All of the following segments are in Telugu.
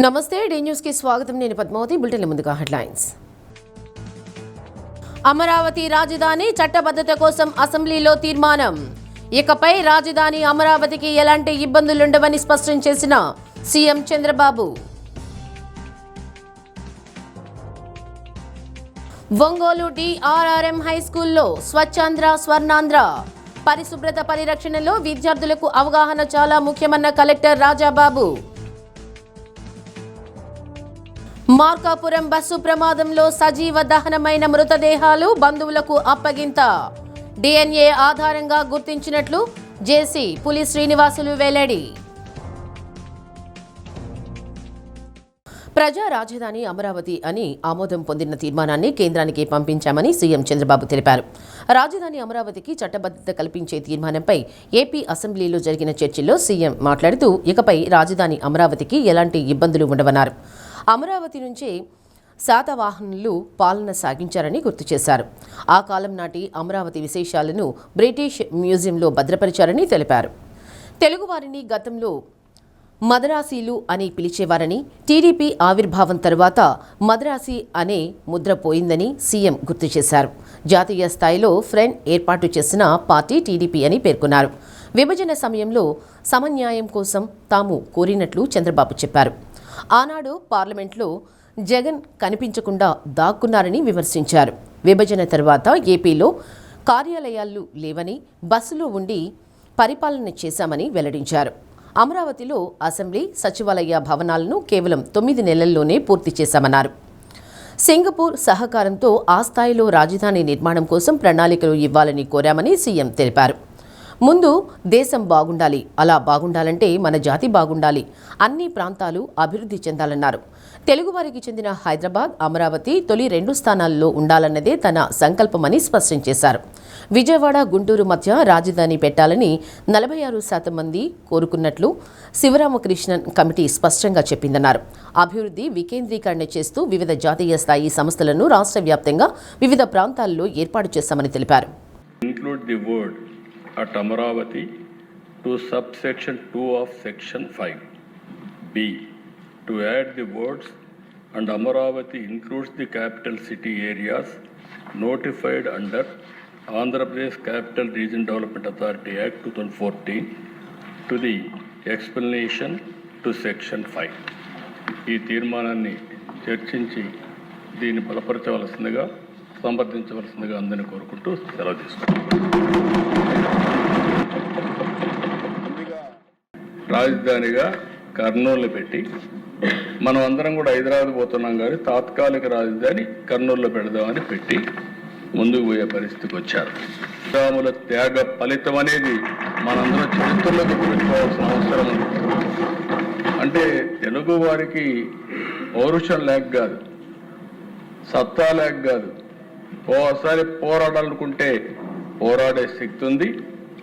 నమస్తే డి న్యూస్ కి స్వాగతం. నేను పద్మావతి. బులెటిన్ ముందుగా హెడ్లైన్స్. అమరావతి రాజధాని చట్టబద్ధత కోసం అసెంబ్లీలో తీర్మానం. ఇకపై రాజధాని అమరావతికి ఎలాంటి ఇబ్బందులుండవని స్పష్టం చేసిన CM Chandrababu. Ongole DRRM high స్కూల్లో స్వచ్ఛాంధ్ర స్వర్ణాంధ్ర. పరిశుభ్రత పరిరక్షణలో విద్యార్థులకు అవగాహన చాలా ముఖ్యమన్న కలెక్టర్ రాజాబాబు. మార్కాపురం బస్సు ప్రమాదంలో సజీవ దహనమైన మృతదేహాలు బంధువులకు అప్పగింత. డిఎన్ఏ ఆధారంగా గుర్తించినట్లు జేసీ పులి శ్రీనివాసులు వెల్లడి. ప్రజా రాజధాని అమరావతి అని ఆమోదం పొందిన తీర్మానాన్ని కేంద్రానికి పంపించామని సీఎం చంద్రబాబు తెలిపారు. రాజధాని అమరావతికి చట్టబద్ధత కల్పించే తీర్మానంపై ఏపీ అసెంబ్లీలో జరిగిన చర్చల్లో సీఎం మాట్లాడుతూ ఇకపై రాజధాని అమరావతికి ఎలాంటి ఇబ్బందులు ఉండవన్నారు. అమరావతి నుంచే శాతవాహనులు పాలన సాగించారని గుర్తు చేశారు. ఆ కాలం నాటి అమరావతి విశేషాలను బ్రిటిష్ మ్యూజియంలో భద్రపరిచారని తెలిపారు. తెలుగువారిని గతంలో మదరాసీలు అని పిలిచేవారని, టీడీపీ ఆవిర్భావం తర్వాత మద్రాసీ అనే ముద్ర పోయిందని సీఎం గుర్తు చేశారు. జాతీయ స్థాయిలో ఫ్రెండ్ ఏర్పాటు చేసిన పార్టీ టీడీపీ అని పేర్కొన్నారు. విభజన సమయంలో సమన్యాయం కోసం తాము కోరినట్లు చంద్రబాబు చెప్పారు. ఆనాడు పార్లమెంట్లో జగన్ కనిపించకుండా దాక్కున్నారని విమర్శించారు. విభజన తర్వాత ఏపీలో కార్యాలయాలు లేవని, బస్సులో ఉండి పరిపాలన చేశామని వెల్లడించారు. అమరావతిలో అసెంబ్లీ, సచివాలయ భవనాలను కేవలం 9 నెలల్లోనే పూర్తి చేశామన్నారు. సింగపూర్ సహకారంతో ఆ స్థాయిలో రాజధాని నిర్మాణం కోసం ప్రణాళికలు ఇవ్వాలని కోరామని సీఎం తెలిపారు. ముందు దేశం బాగుండాలి, అలా బాగుండాలంటే మన జాతి బాగుండాలి, అన్ని ప్రాంతాలు అభివృద్ధి చెందాలన్నారు. తెలుగువారికి చెందిన హైదరాబాద్, అమరావతి తొలి 2 స్థానాల్లో ఉండాలన్నదే తన సంకల్పమని స్పష్టం చేశారు. విజయవాడ, గుంటూరు మధ్య రాజధాని పెట్టాలని 46% మంది కోరుకున్నట్లు శివరామకృష్ణన్ కమిటీ స్పష్టంగా చెప్పిందన్నారు. అభివృద్ధి వికేంద్రీకరణ చేస్తూ వివిధ జాతీయ స్థాయి సంస్థలను రాష్ట్ర వ్యాప్తంగా వివిధ ప్రాంతాల్లో ఏర్పాటు చేశామని తెలిపారు. At Amaravati to subsection 2 of section 5 B to add the words and Amaravati includes the capital city areas notified under Andhra Pradesh Capital Region Development Authority Act 2014 to the explanation to section 5. ఈ తీర్మానాన్ని చర్చించి దీన్ని బలపరచవలసిందిగా సంప్రదించవలసిందిగా అందరినీ కోరుకుంటూ సెలవు తీసుకుంటాం. రాజధానిగా కర్నూలు పెట్టి మనం అందరం కూడా హైదరాబాద్ పోతున్నాం, కానీ తాత్కాలిక రాజధాని కర్నూలులో పెడదామని పెట్టి ముందుకు పోయే పరిస్థితికి వచ్చారు. రాముల త్యాగ ఫలితం అనేది మనందరం చరిత్రలోకి పెట్టుకోవాల్సిన అవసరం ఉంది. అంటే తెలుగు వారికి పౌరుషం లేక కాదు, సత్తా లేక కాదు, ఓసారి పోరాడాలనుకుంటే పోరాడే శక్తి ఉంది.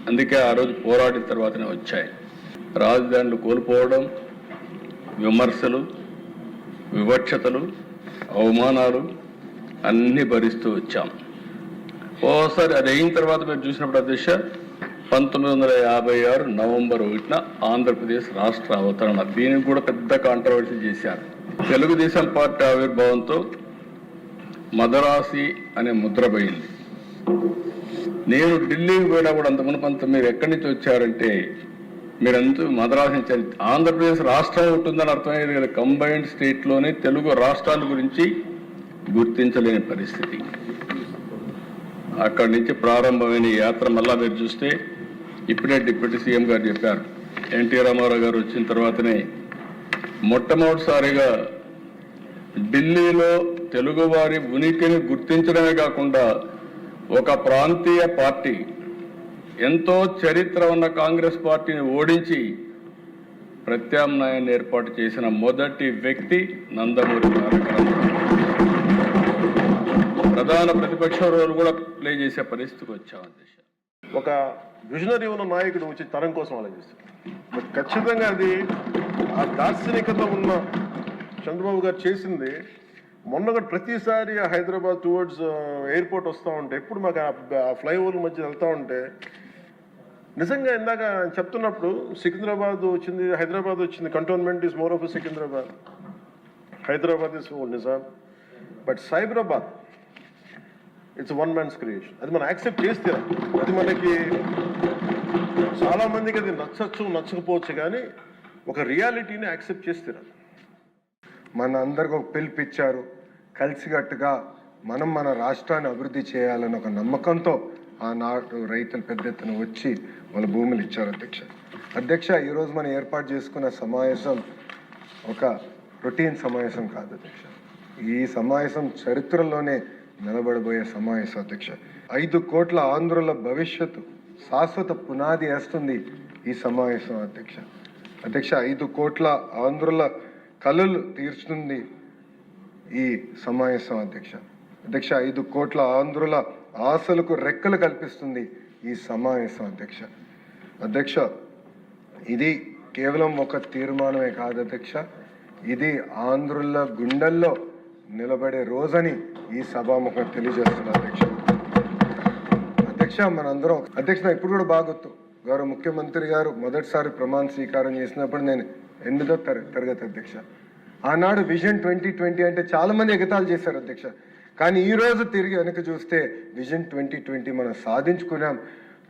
అందుకే ఆ రోజు పోరాడిన తర్వాతనే వచ్చాయి. రాజధానులు కోల్పోవడం, విమర్శలు, వివక్షతలు, అవమానాలు అన్నీ భరిస్తూ వచ్చాం. ఓసారి అది అయిన తర్వాత మీరు చూసినప్పుడు అధ్యక్ష 1956 నవంబర్ 1న ఆంధ్రప్రదేశ్ రాష్ట్ర అవతరణ, దీనికి కూడా పెద్ద కాంట్రవర్సీ చేశారు. తెలుగుదేశం పార్టీ ఆవిర్భావంతో మదరాసి అనే ముద్ర పోయింది. నేను ఢిల్లీకి పోయినా కూడా అంత మునుపంత మీరు ఎక్కడి నుంచి వచ్చారంటే మీరంతా మద్రాసు నుంచి, ఆంధ్రప్రదేశ్ రాష్ట్రం ఉంటుందని అర్థమయ్యేది కదా. కంబైన్డ్ స్టేట్లోనే తెలుగు రాష్ట్రాల గురించి గుర్తించలేని పరిస్థితి. అక్కడి నుంచి ప్రారంభమైన యాత్ర మళ్ళా మీరు చూస్తే ఇప్పుడే డిప్యూటీ సీఎం గారు చెప్పారు, ఎన్టీ రామారావు గారు వచ్చిన తర్వాతనే మొట్టమొదటిసారిగా ఢిల్లీలో తెలుగువారి ఉనికిని గుర్తించడమే కాకుండా ఒక ప్రాంతీయ పార్టీ, ఎంతో చరిత్ర ఉన్న కాంగ్రెస్ పార్టీని ఓడించి ప్రత్యామ్నాయాన్ని ఏర్పాటు చేసిన మొదటి వ్యక్తి నందమూరి తారక రామారావు. ప్రధాన ప్రతిపక్ష రోల్ కూడా ప్లే చేసే పరిస్థితికి వచ్చాం. ఒక విజనరీ ఉన్న నాయకుడు వచ్చి తరం కోసం ఆలోచిస్తారు. ఖచ్చితంగా అది ఆ దార్శనికత ఉన్న చంద్రబాబు గారు చేసింది. మొన్న ప్రతిసారి హైదరాబాద్ టువర్డ్స్ ఎయిర్పోర్ట్ వస్తూ ఉంటే, ఎప్పుడు మాకు ఆ ఫ్లైఓవర్ మధ్య వెళ్తూ ఉంటే నిజంగా ఇందాక చెప్తున్నప్పుడు సికింద్రాబాద్ వచ్చింది, హైదరాబాద్ వచ్చింది, cantonment is more of Secunderabad. Hyderabad is old Nizam, but Cyberabad it's one man's creation. అది మనం యాక్సెప్ట్ చేస్తే అది మనకి చాలామందికి అది నచ్చచ్చు నచ్చకపోవచ్చు, కానీ ఒక రియాలిటీని యాక్సెప్ట్ చేస్తే మన అందరికి ఒక పిలుపిచ్చారు, కలిసికట్టుగా మనం మన రాష్ట్రాన్ని అభివృద్ధి చేయాలని ఒక నమ్మకంతో ఆనాడు రైతులు పెద్ద ఎత్తున వచ్చి వాళ్ళ భూములు ఇచ్చారు. అధ్యక్ష ఈరోజు మనం ఏర్పాటు చేసుకున్న సమావేశం ఒక రొటీన్ సమావేశం కాదు అధ్యక్ష. ఈ సమావేశం చరిత్రలోనే నిలబడబోయే సమావేశం అధ్యక్ష. 5 కోట్ల ఆంధ్రుల భవిష్యత్తు శాశ్వత పునాది వేస్తుంది ఈ సమావేశం అధ్యక్ష. 5 కోట్ల ఆంధ్రుల కలలు తీర్చుతుంది ఈ సమావేశం అధ్యక్ష. 5 కోట్ల ఆంధ్రుల ఆశలకు రెక్కలు కల్పిస్తుంది ఈ సమావేశం అధ్యక్ష. ఇది కేవలం ఒక తీర్మానమే కాదు అధ్యక్ష, ఇది ఆంధ్రుల గుండెల్లో నిలబడే రోజని ఈ సభాముఖం తెలియజేస్తున్నారు అధ్యక్ష. మనందరం అధ్యక్ష ఇప్పుడు కూడా బాగా గుర్తు, గౌరవ ముఖ్యమంత్రి గారు మొదటిసారి ప్రమాణ స్వీకారం చేసినప్పుడు నేను 8వ తరగతి అధ్యక్ష. ఆనాడు విజన్ 2020 అంటే చాలా మంది ఎగతాళి చేశారు అధ్యక్ష. కానీ ఈ రోజు తిరిగి వెనక్కి చూస్తే విజన్ 2020 మనం సాధించుకున్నాం.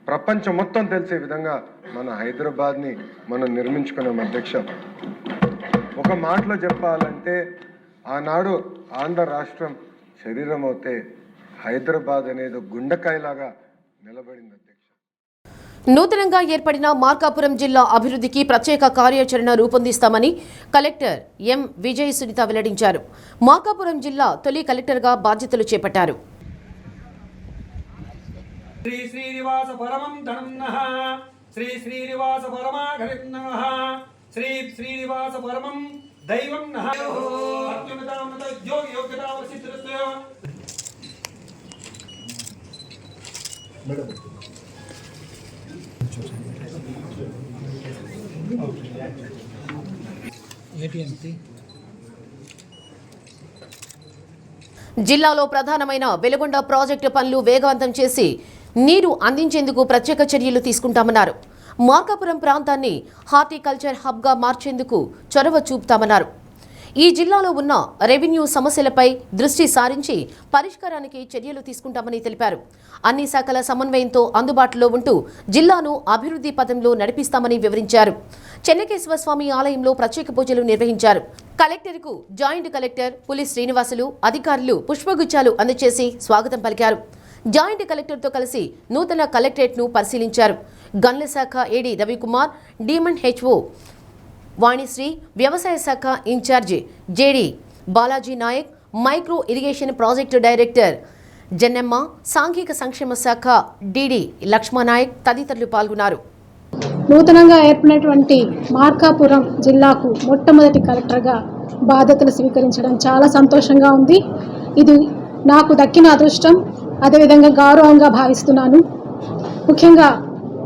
ప్రపంచం మొత్తం తెలిసే విధంగా మన హైదరాబాద్ని మనం నిర్మించుకున్నాం అధ్యక్ష. ఒక మాటలో చెప్పాలంటే ఆనాడు ఆంధ్ర రాష్ట్రం శరీరం అవుతే హైదరాబాద్ అనేది గుండెకాయలాగా నిలబడింది అధ్యక్ష. నూతనంగా ఏర్పడిన మార్కాపురం జిల్లా అభివృద్ధికి ప్రత్యేక కార్యాచరణ రూపొందిస్తామని కలెక్టర్ ఎం విజయ్ సునీత వెల్లడించారు. మార్కాపురం జిల్లా తొలి కలెక్టర్గా బాధ్యతలు చేపట్టారు. శ్రీ శ్రీనివాస పరమం ధనన్నః శ్రీ శ్రీనివాస పరమాఘరిన్నః శ్రీ శ్రీనివాస పరమం దైవం నః అత్యున్నతోన్నత యోగ్యతావసిద్ధస్తయ జిల్లాలో ప్రధానమైన వెలుగొండ ప్రాజెక్టు పనులు వేగవంతం చేసి నీరు అందించేందుకు ప్రత్యేక చర్యలు తీసుకుంటామన్నారు. మార్కాపురం ప్రాంతాన్ని హార్టికల్చర్ హబ్గా మార్చేందుకు చొరవ చూపుతామన్నారు. ఈ జిల్లాలో ఉన్న రెవెన్యూ సమస్యలపై దృష్టి సారించి పరిష్కారానికి చర్యలు తీసుకుంటామని తెలిపారు. అన్ని శాఖల సమన్వయంతో అందుబాటులో ఉంటూ జిల్లాను అభివృద్ధి పథంలో నడిపిస్తామని వివరించారు. చెన్నకేశ్వర స్వామి ఆలయంలో ప్రత్యేక పూజలు నిర్వహించారు. కలెక్టర్కు జాయింట్ కలెక్టర్ పులి శ్రీనివాసులు అధికారులు పుష్పగుచ్చాలు అందజేసి స్వాగతం పలికారు. జాయింట్ కలెక్టర్తో కలిసి నూతన కలెక్టరేట్ను పరిశీలించారు. గన్ల శాఖ ఏడీ రవికుమార్, డీమన్ హెచ్ఓ వాణిశ్రీ, వ్యవసాయ శాఖ incharge JD Balaji Nayak, micro irrigation project director Jannemma, సాంఘిక సంక్షేమ శాఖ డిడి లక్ష్మణనాయక్ తదితరులు పాల్గొన్నారు. నూతనంగా ఏర్పడినటువంటి మార్కాపురం జిల్లాకు మొట్టమొదటి కలెక్టర్గా బాధ్యతలు స్వీకరించడం చాలా సంతోషంగా ఉంది. ఇది నాకు దక్కిన అదృష్టం, అదేవిధంగా గౌరవంగా భావిస్తున్నాను. ముఖ్యంగా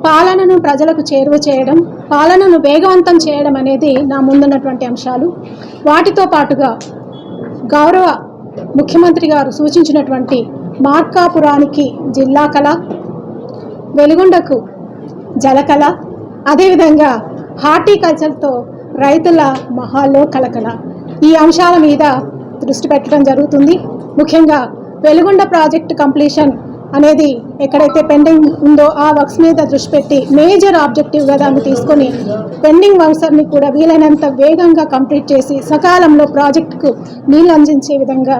పాలనను ప్రజలకు చేరువ చేయడం, పాలనను వేగవంతం చేయడం అనేది నా ముందున్నటువంటి అంశాలు. వాటితో పాటుగా గౌరవ ముఖ్యమంత్రి గారు సూచించినటువంటి మార్కాపురానికి జిల్లా కళ, వెలుగొండకు జలకళ, అదేవిధంగా హార్టికల్చర్తో రైతుల మహాల్లో కలకల, ఈ అంశాల మీద దృష్టి పెట్టడం జరుగుతుంది. ముఖ్యంగా వెలుగొండ ప్రాజెక్టు కంప్లీషన్ అనేది ఎక్కడైతే పెండింగ్ ఉందో ఆ వర్క్స్ మీద దృష్టి పెట్టి మేజర్ ఆబ్జెక్టివ్గా దాన్ని తీసుకొని పెండింగ్ వర్క్స్ని కూడా వీలైనంత వేగంగా కంప్లీట్ చేసి సకాలంలో ప్రాజెక్టుకు నీళ్ళు అందించే విధంగా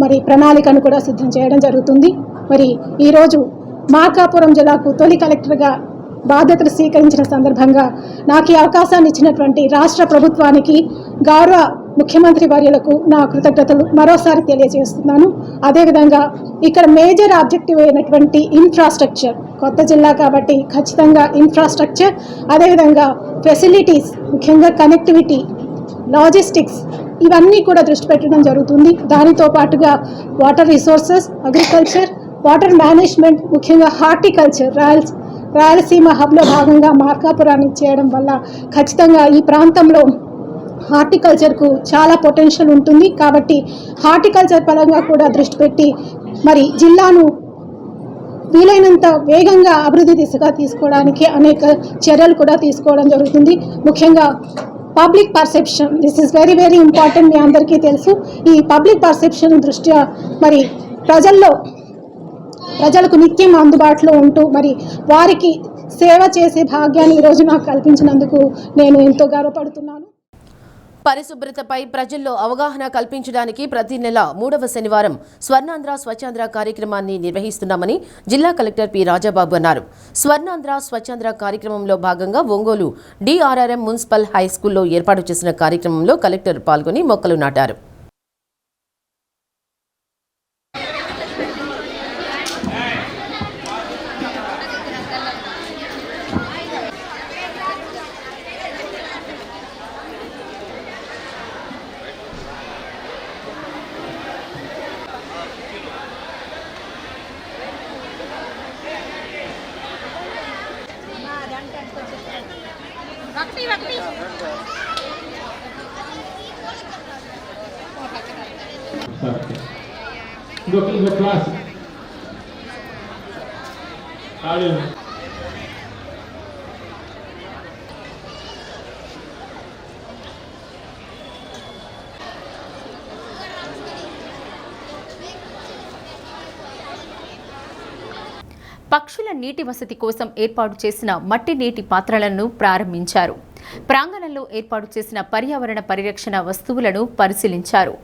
మరి ప్రణాళికను కూడా సిద్ధం చేయడం జరుగుతుంది. మరి ఈరోజు మార్కాపురం జిల్లాకు తొలి కలెక్టర్గా బాధ్యతలు స్వీకరించిన సందర్భంగా నాకు ఈ అవకాశాన్ని ఇచ్చినటువంటి రాష్ట్ర ప్రభుత్వానికి, గౌరవ ముఖ్యమంత్రి వర్యులకు నా కృతజ్ఞతలు మరోసారి తెలియజేస్తున్నాను. అదేవిధంగా ఇక్కడ మేజర్ ఆబ్జెక్టివ్ అయినటువంటి ఇన్ఫ్రాస్ట్రక్చర్, కొత్త జిల్లా కాబట్టి ఖచ్చితంగా ఇన్ఫ్రాస్ట్రక్చర్, అదేవిధంగా ఫెసిలిటీస్, ముఖ్యంగా కనెక్టివిటీ, లాజిస్టిక్స్, ఇవన్నీ కూడా దృష్టి పెట్టడం జరుగుతుంది. దానితో పాటుగా water resources, agriculture, water management, ముఖ్యంగా హార్టికల్చర్, రాయలసీమ హబ్లో భాగంగా మార్కాపురాన్ని చేయడం వల్ల ఖచ్చితంగా ఈ ప్రాంతంలో హార్టికల్చర్కు చాలా పొటెన్షియల్ ఉంటుంది. కాబట్టి హార్టికల్చర్ పరంగా కూడా దృష్టి పెట్టి మరి జిల్లాను వీలైనంత వేగంగా అభివృద్ధి దిశగా తీసుకోవడానికి అనేక చర్యలు కూడా తీసుకోవడం జరుగుతుంది. ముఖ్యంగా public perception, this is very very important. మీ అందరికీ తెలుసు. ఈ పబ్లిక్ పర్సెప్షన్ దృష్ట్యా మరి ప్రజలకు నిత్యం అందుబాటులో ఉంటూ మరి వారికి సేవ చేసే భాగ్యాన్ని ఈరోజు నాకు కల్పించినందుకు నేను ఎంతో గర్వపడుతున్నాను. పరిశుభ్రతపై ప్రజల్లో అవగాహన కల్పించడానికి ప్రతి నెల 3వ శనివారం స్వర్ణాంధ్ర స్వచ్ఛాంధ్ర కార్యక్రమాన్ని నిర్వహిస్తున్నామని జిల్లా కలెక్టర్ పి రాజాబాబు అన్నారు. స్వర్ణాంధ్ర స్వచ్ఛాంధ్ర కార్యక్రమంలో భాగంగా ఒంగోలు డిఆర్ఆర్ఎం మున్సిపల్ హైస్కూల్లో ఏర్పాటు చేసిన కార్యక్రమంలో కలెక్టర్ పాల్గొని మొక్కలు నాటారు. ఇంకో క్లాస్ పక్షుల నీటి వసతి కోసం ఏర్పాటు చేసిన మట్టి నీటి పాత్రలను ప్రారంభించారు. ప్రాంగణంలో ఏర్పాటు చేసిన పర్యావరణ పరిరక్షణ వస్తువులను పరిశీలించారు.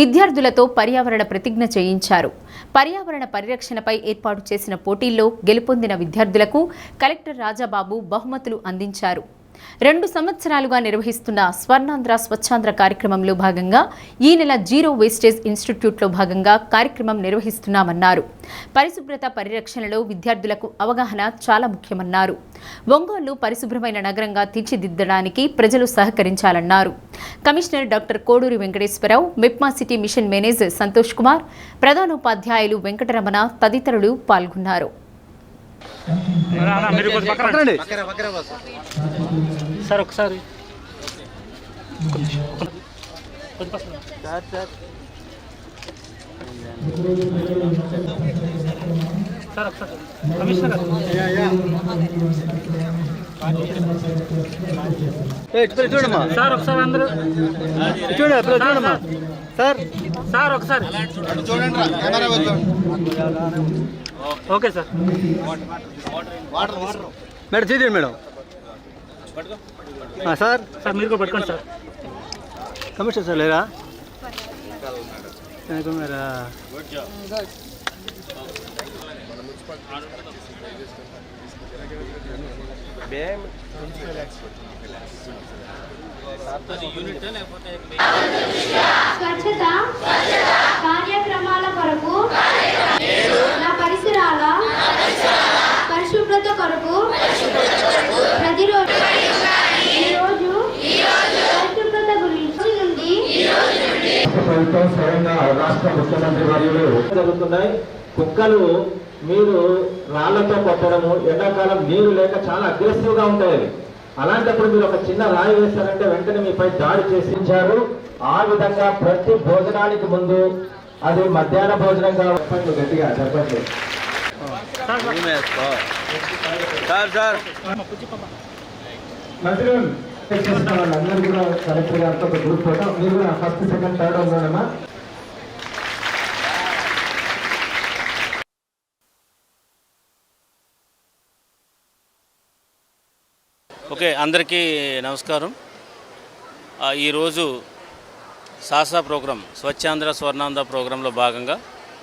విద్యార్థులతో పర్యావరణ ప్రతిజ్ఞ చేయించారు. పర్యావరణ పరిరక్షణపై ఏర్పాటు చేసిన పోటీల్లో గెలుపొందిన విద్యార్థులకు కలెక్టర్ రాజాబాబు బహుమతులు అందించారు. 2 సంవత్సరాలుగా నిర్వహిస్తున్న స్వర్ణాంధ్ర స్వచ్ఛాంధ్ర కార్యక్రమంలో భాగంగా ఈ నెల జీరో వేస్టేజ్ ఇన్స్టిట్యూట్లో భాగంగా కార్యక్రమం నిర్వహిస్తున్నామన్నారు. పరిశుభ్రత పరిరక్షణలో విద్యార్థులకు అవగాహన చాలా ముఖ్యమన్నారు. ఒంగోలు పరిశుభ్రమైన నగరంగా తీర్చిదిద్దడానికి ప్రజలు సహకరించాలన్నారు. Commissioner doctor Koduri Venkateswararao, MEPMA city mission manager Santosh Kumar, ప్రధానోపాధ్యాయులు వెంకటరమణ తదితరులు పాల్గొన్నారు. సార్ ఒకసారి చూడమ్మా సార్, ఒకసారి అందరూ చూడమ్మా సార్, సార్ ఒకసారి ఓకే సార్. మేడం చేయండి మేడం. సార్ సార్ మీరు కూడా పట్టుకోండి సార్. కమిషనర్ సార్ లేరా? స్వచ్ఛత కార్యక్రమాల కొరకు నా పరిసరాల పరిశుభ్రత కొరకు ప్రతిరోజు ఈరోజు పరిశుభ్రత గురించి నుండి రాష్ట్ర ముఖ్యమంత్రి వర్యులు జరుగుతున్నాయి. కుక్కలు మీరు రాళ్లతో కొట్టడము, ఎండాకాలం నీరు లేక చాలా అగ్రెసివ్ గా ఉంటాయి. అలాంటప్పుడు మీరు ఒక చిన్న రాయి వేశారంటే వెంటనే మీపై దాడి చేసించారు. ఆ విధంగా ప్రతి భోజనానికి ముందు, అది మధ్యాహ్న భోజనంగా గట్టిగా చెప్పండి. వాళ్ళందరూ కూడా కలెక్టర్ గారితో ఒక గ్రూప్ ఫోటో. మీరు కూడా ఫస్ట్ సెకండ్ థర్డ్ ఉన్నాడమ్మా. ఓకే, అందరికీ నమస్కారం. ఈరోజు సాసా ప్రోగ్రాం, స్వచ్ఛాంధ్ర స్వర్ణాంధ్ర ప్రోగ్రాంలో భాగంగా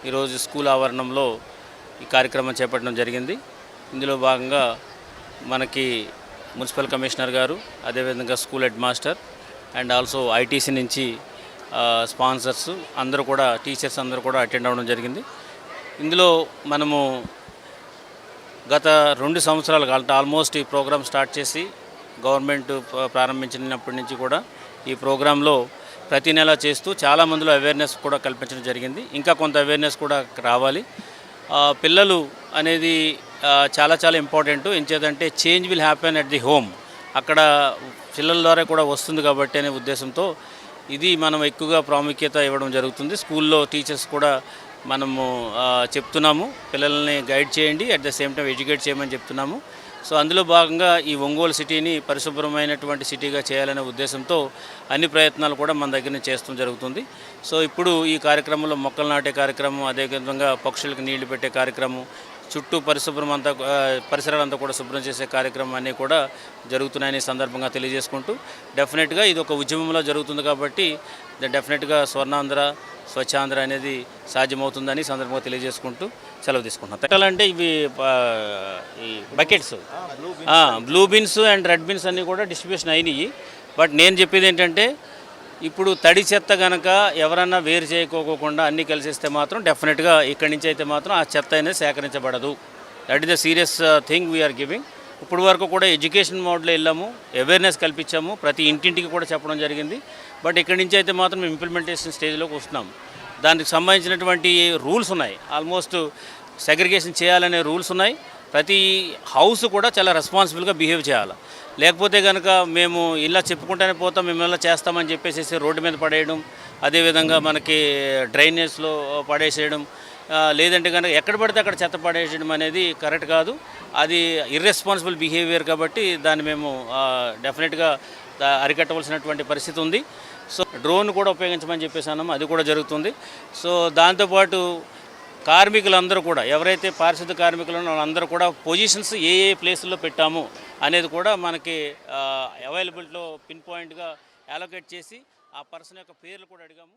ఈరోజు స్కూల్ ఆవరణంలో ఈ కార్యక్రమం చేపట్టడం జరిగింది. ఇందులో భాగంగా మనకి మున్సిపల్ కమిషనర్ గారు, అదేవిధంగా school head master and also ITC నుంచి స్పాన్సర్స్ అందరూ కూడా, టీచర్స్ అందరూ కూడా అటెండ్ అవ్వడం జరిగింది. ఇందులో మనము గత 2 సంవత్సరాలు ఆల్మోస్ట్ ఈ ప్రోగ్రాం స్టార్ట్ చేసి గవర్నమెంట్ ప్రారంభించినప్పటి నుంచి కూడా ఈ ప్రోగ్రాంలో ప్రతి నెల చేస్తూ చాలామందిలో అవేర్నెస్ కూడా కల్పించడం జరిగింది. ఇంకా కొంత అవేర్నెస్ కూడా రావాలి. పిల్లలు అనేది చాలా చాలా ఇంపార్టెంట్. ఎంచేదంటే change will happen at the home, అక్కడ పిల్లల ద్వారా కూడా వస్తుంది కాబట్టి అనే ఉద్దేశంతో ఇది మనం ఎక్కువగా ప్రాముఖ్యత ఇవ్వడం జరుగుతుంది. స్కూల్లో టీచర్స్ కూడా మనము చెప్తున్నాము. పిల్లల్ని గైడ్ చేయండి, at the same time educate చేయమని చెప్తున్నాము. సో అందులో భాగంగా ఈ ఒంగోలు సిటీని పరిశుభ్రమైనటువంటి సిటీగా చేయాలనే ఉద్దేశంతో అన్ని ప్రయత్నాలు కూడా మన దగ్గర చేస్తూ జరుగుతుంది. సో ఇప్పుడు ఈ కార్యక్రమంలో మొక్కలు నాటే కార్యక్రమం, అదేవిధంగా పక్షులకు నీళ్లు పెట్టే కార్యక్రమం, చుట్టూ పరిసరాలంతా కూడా శుభ్రం చేసే కార్యక్రమం అన్నీ కూడా జరుగుతున్నాయని సందర్భంగా తెలియజేసుకుంటూ, డెఫినెట్గా ఇది ఒక ఉద్యమంలో జరుగుతుంది కాబట్టి డెఫినెట్గా స్వర్ణాంధ్ర స్వచ్ఛాంధ్ర అనేది సాధ్యమవుతుందని సందర్భంగా తెలియజేసుకుంటూ సెలవు తీసుకుంటున్నాం. పెట్టాలంటే ఇవి ఈ buckets, blue bins and red bins అన్నీ కూడా డిస్ట్రిబ్యూషన్ అయినాయి. బట్ నేను చెప్పేది ఏంటంటే, ఇప్పుడు తడి చెత్త కనుక ఎవరన్నా వేరు చేయకోకుండా అన్నీ కలిసిస్తే మాత్రం డెఫినెట్గా ఇక్కడి నుంచి అయితే మాత్రం ఆ చెత్త అనేది సేకరించబడదు. That is the serious thing we are giving. ఇప్పుడు వరకు కూడా ఎడ్యుకేషన్ మోడ్లో వెళ్ళాము, అవేర్నెస్ కల్పించాము, ప్రతి ఇంటింటికి కూడా చెప్పడం జరిగింది. బట్ ఇక్కడి నుంచి అయితే మాత్రం మేము ఇంప్లిమెంటేషన్ స్టేజ్లోకి వస్తున్నాం. దానికి సంబంధించినటువంటి రూల్స్ ఉన్నాయి, ఆల్మోస్ట్ సెగ్రిగేషన్ చేయాలనే రూల్స్ ఉన్నాయి. ప్రతి హౌస్ కూడా చాలా రెస్పాన్సిబుల్గా బిహేవ్ చేయాలి. లేకపోతే కనుక మేము ఇలా చెప్పుకుంటూనే పోతాం, మేము ఇలా చేస్తామని చెప్పేసి రోడ్డు మీద పడేయడం, అదేవిధంగా మనకి డ్రైనేజ్లో పడేసేయడం, లేదంటే కనుక ఎక్కడ పడితే అక్కడ చెత్త పడేయడం అనేది కరెక్ట్ కాదు. అది ఇర్రెస్పాన్సిబుల్ బిహేవియర్ కాబట్టి దాన్ని మేము డెఫినెట్గా అరికట్టవలసినటువంటి పరిస్థితి ఉంది. సో డ్రోన్ కూడా ఉపయోగించమని చెప్పేసి అన్నాము, అది కూడా జరుగుతుంది. సో దాంతోపాటు కార్మికులందరూ కూడా, ఎవరైతే పారిశుద్ధ కార్మికులు వాళ్ళందరూ కూడా పొజిషన్స్ ఏ ప్లేసుల్లో పెట్టాము అనేది కూడా మనకి అవైలబిలిటీలో పిన్ పాయింట్గా అలొకేట్ చేసి ఆ పర్సన్ యొక్క పేర్లు కూడా అడిగాము.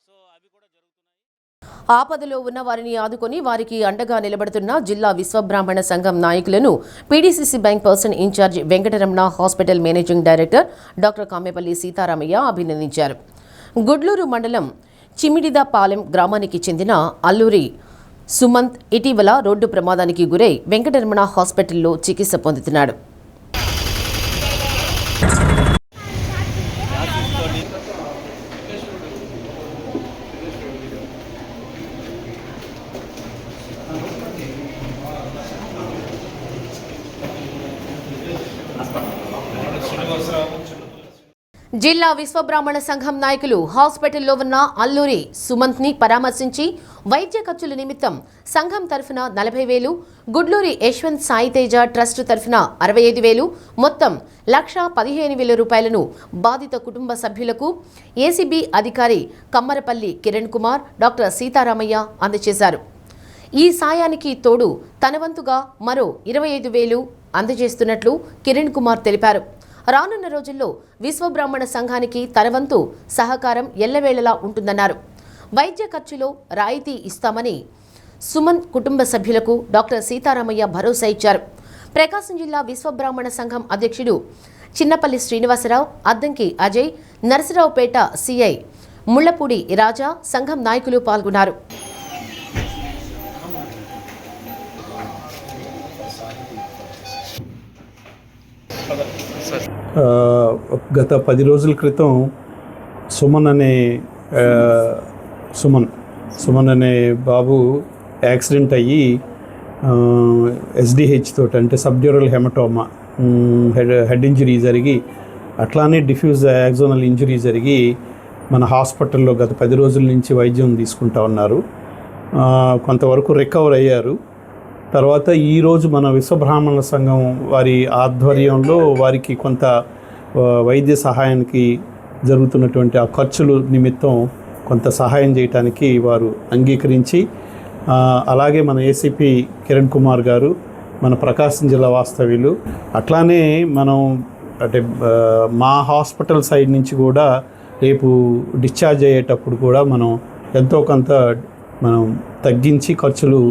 సో అవి కూడా జరుగుతున్నాయి. ఆపదలో ఉన్న వారిని ఆదుకొని వారికి అండగా నిలబడుతున్న జిల్లా విశ్వబ్రాహ్మణ సంఘం నాయకులను PDCC bank person incharge Venkataramana, hospital managing director doctor Kamepalli Seetharamaiah అభినందించారు. గుడ్లూరు మండలం చిమిడిదాపాలెం గ్రామానికి చెందిన అల్లూరి సుమంత్ ఇటీవల రోడ్డు ప్రమాదానికి గురై వెంకటరమణ హాస్పిటల్లో చికిత్స పొందుతున్నాడు. జిల్లా విశ్వబ్రాహ్మణ సంఘం నాయకులు హాస్పిటల్లో ఉన్న అల్లూరి సుమంత్ని పరామర్శించి వైద్య ఖర్చుల నిమిత్తం సంఘం తరఫున 40,000, గుడ్లూరి యశ్వంత్ సాయితేజ ట్రస్ట్ తరఫున 65,000, మొత్తం 1,15,000 రూపాయలను బాధిత కుటుంబ సభ్యులకు ఏసీబీ అధికారి కమ్మరపల్లి కిరణ్ కుమార్, డాక్టర్ సీతారామయ్య అందజేశారు. ఈ సాయానికి తోడు తన వంతుగా మరో 25,000 అందజేస్తున్నట్లు కిరణ్ కుమార్ తెలిపారు. రానున్న రోజుల్లో విశ్వబ్రాహ్మణ సంఘానికి తన వంతు సహకారం ఎల్లవేళలా ఉంటుందన్నారు. వైద్య ఖర్చులో రాయితీ ఇస్తామని సుమన్ కుటుంబ సభ్యులకు డాక్టర్ సీతారామయ్య భరోసా ఇచ్చారు. ప్రకాశం జిల్లా విశ్వబ్రాహ్మణ సంఘం అధ్యక్షుడు చిన్నపల్లి శ్రీనివాసరావు, అద్దంకి అజయ్, నరసరావుపేట సిఐ ముళ్లపూడి రాజా, సంఘం నాయకులు పాల్గొన్నారు. గత 10 రోజుల క్రితం సుమన్ అనే బాబు యాక్సిడెంట్ అయ్యి ఎస్డిహెచ్ తోటి, అంటే సబ్డ్యూరల్ హెమటోమా హెడ్ ఇంజరీ జరిగి, అట్లానే డిఫ్యూజ్ యాక్సోనల్ ఇంజరీ జరిగి మన హాస్పిటల్లో గత 10 రోజుల నుంచి వైద్యం తీసుకుంటా ఉన్నారు. కొంతవరకు రికవర్ అయ్యారు. తర్వాత ఈరోజు మన విశ్వబ్రాహ్మణ సంఘం వారి ఆధ్వర్యంలో వారికి కొంత వైద్య సహాయానికి జరుగుతున్నటువంటి ఆ ఖర్చులు నిమిత్తం కొంత సహాయం చేయడానికి వారు అంగీకరించి, అలాగే మన ఏసీపీ కిరణ్ కుమార్ గారు, మన ప్రకాశం జిల్లా వాస్తవ్యులు, అట్లానే మనం అంటే మా హాస్పిటల్ సైడ్ నుంచి కూడా రేపు డిశ్చార్జ్ అయ్యేటప్పుడు కూడా మనం ఎంతో కొంత మనం తగ్గించి ఖర్చులు,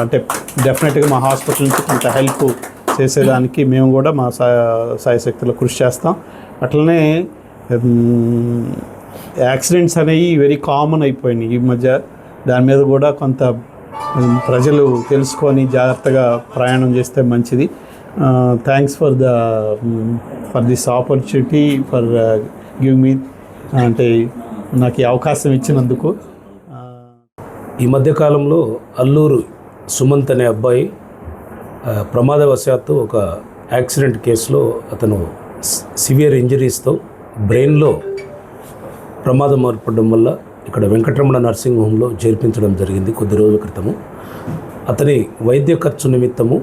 అంటే డెఫినెట్గా మా హాస్పిటల్ నుంచి కొంత హెల్ప్ చేసేదానికి మేము కూడా మా సాయశక్తిలో కృషి చేస్తాం. అట్లనే యాక్సిడెంట్స్ అనేవి వెరీ కామన్ అయిపోయినాయి ఈ మధ్య. దాని మీద కూడా కొంత ప్రజలు తెలుసుకొని జాగ్రత్తగా ప్రయాణం చేస్తే మంచిది. Thanks for this opportunity, for give me, అంటే నాకు ఈ అవకాశం ఇచ్చినందుకు. ఈ మధ్యకాలంలో అల్లూరు సుమంత్ అనే అబ్బాయి ప్రమాదవశాత్తు ఒక యాక్సిడెంట్ కేసులో అతను సివియర్ ఇంజరీస్తో బ్రెయిన్లో ప్రమాదం ఏర్పడడం వల్ల ఇక్కడ వెంకటరమణ నర్సింగ్ హోమ్లో చేర్పించడం జరిగింది కొద్ది రోజుల క్రితము. అతని వైద్య ఖర్చు నిమిత్తము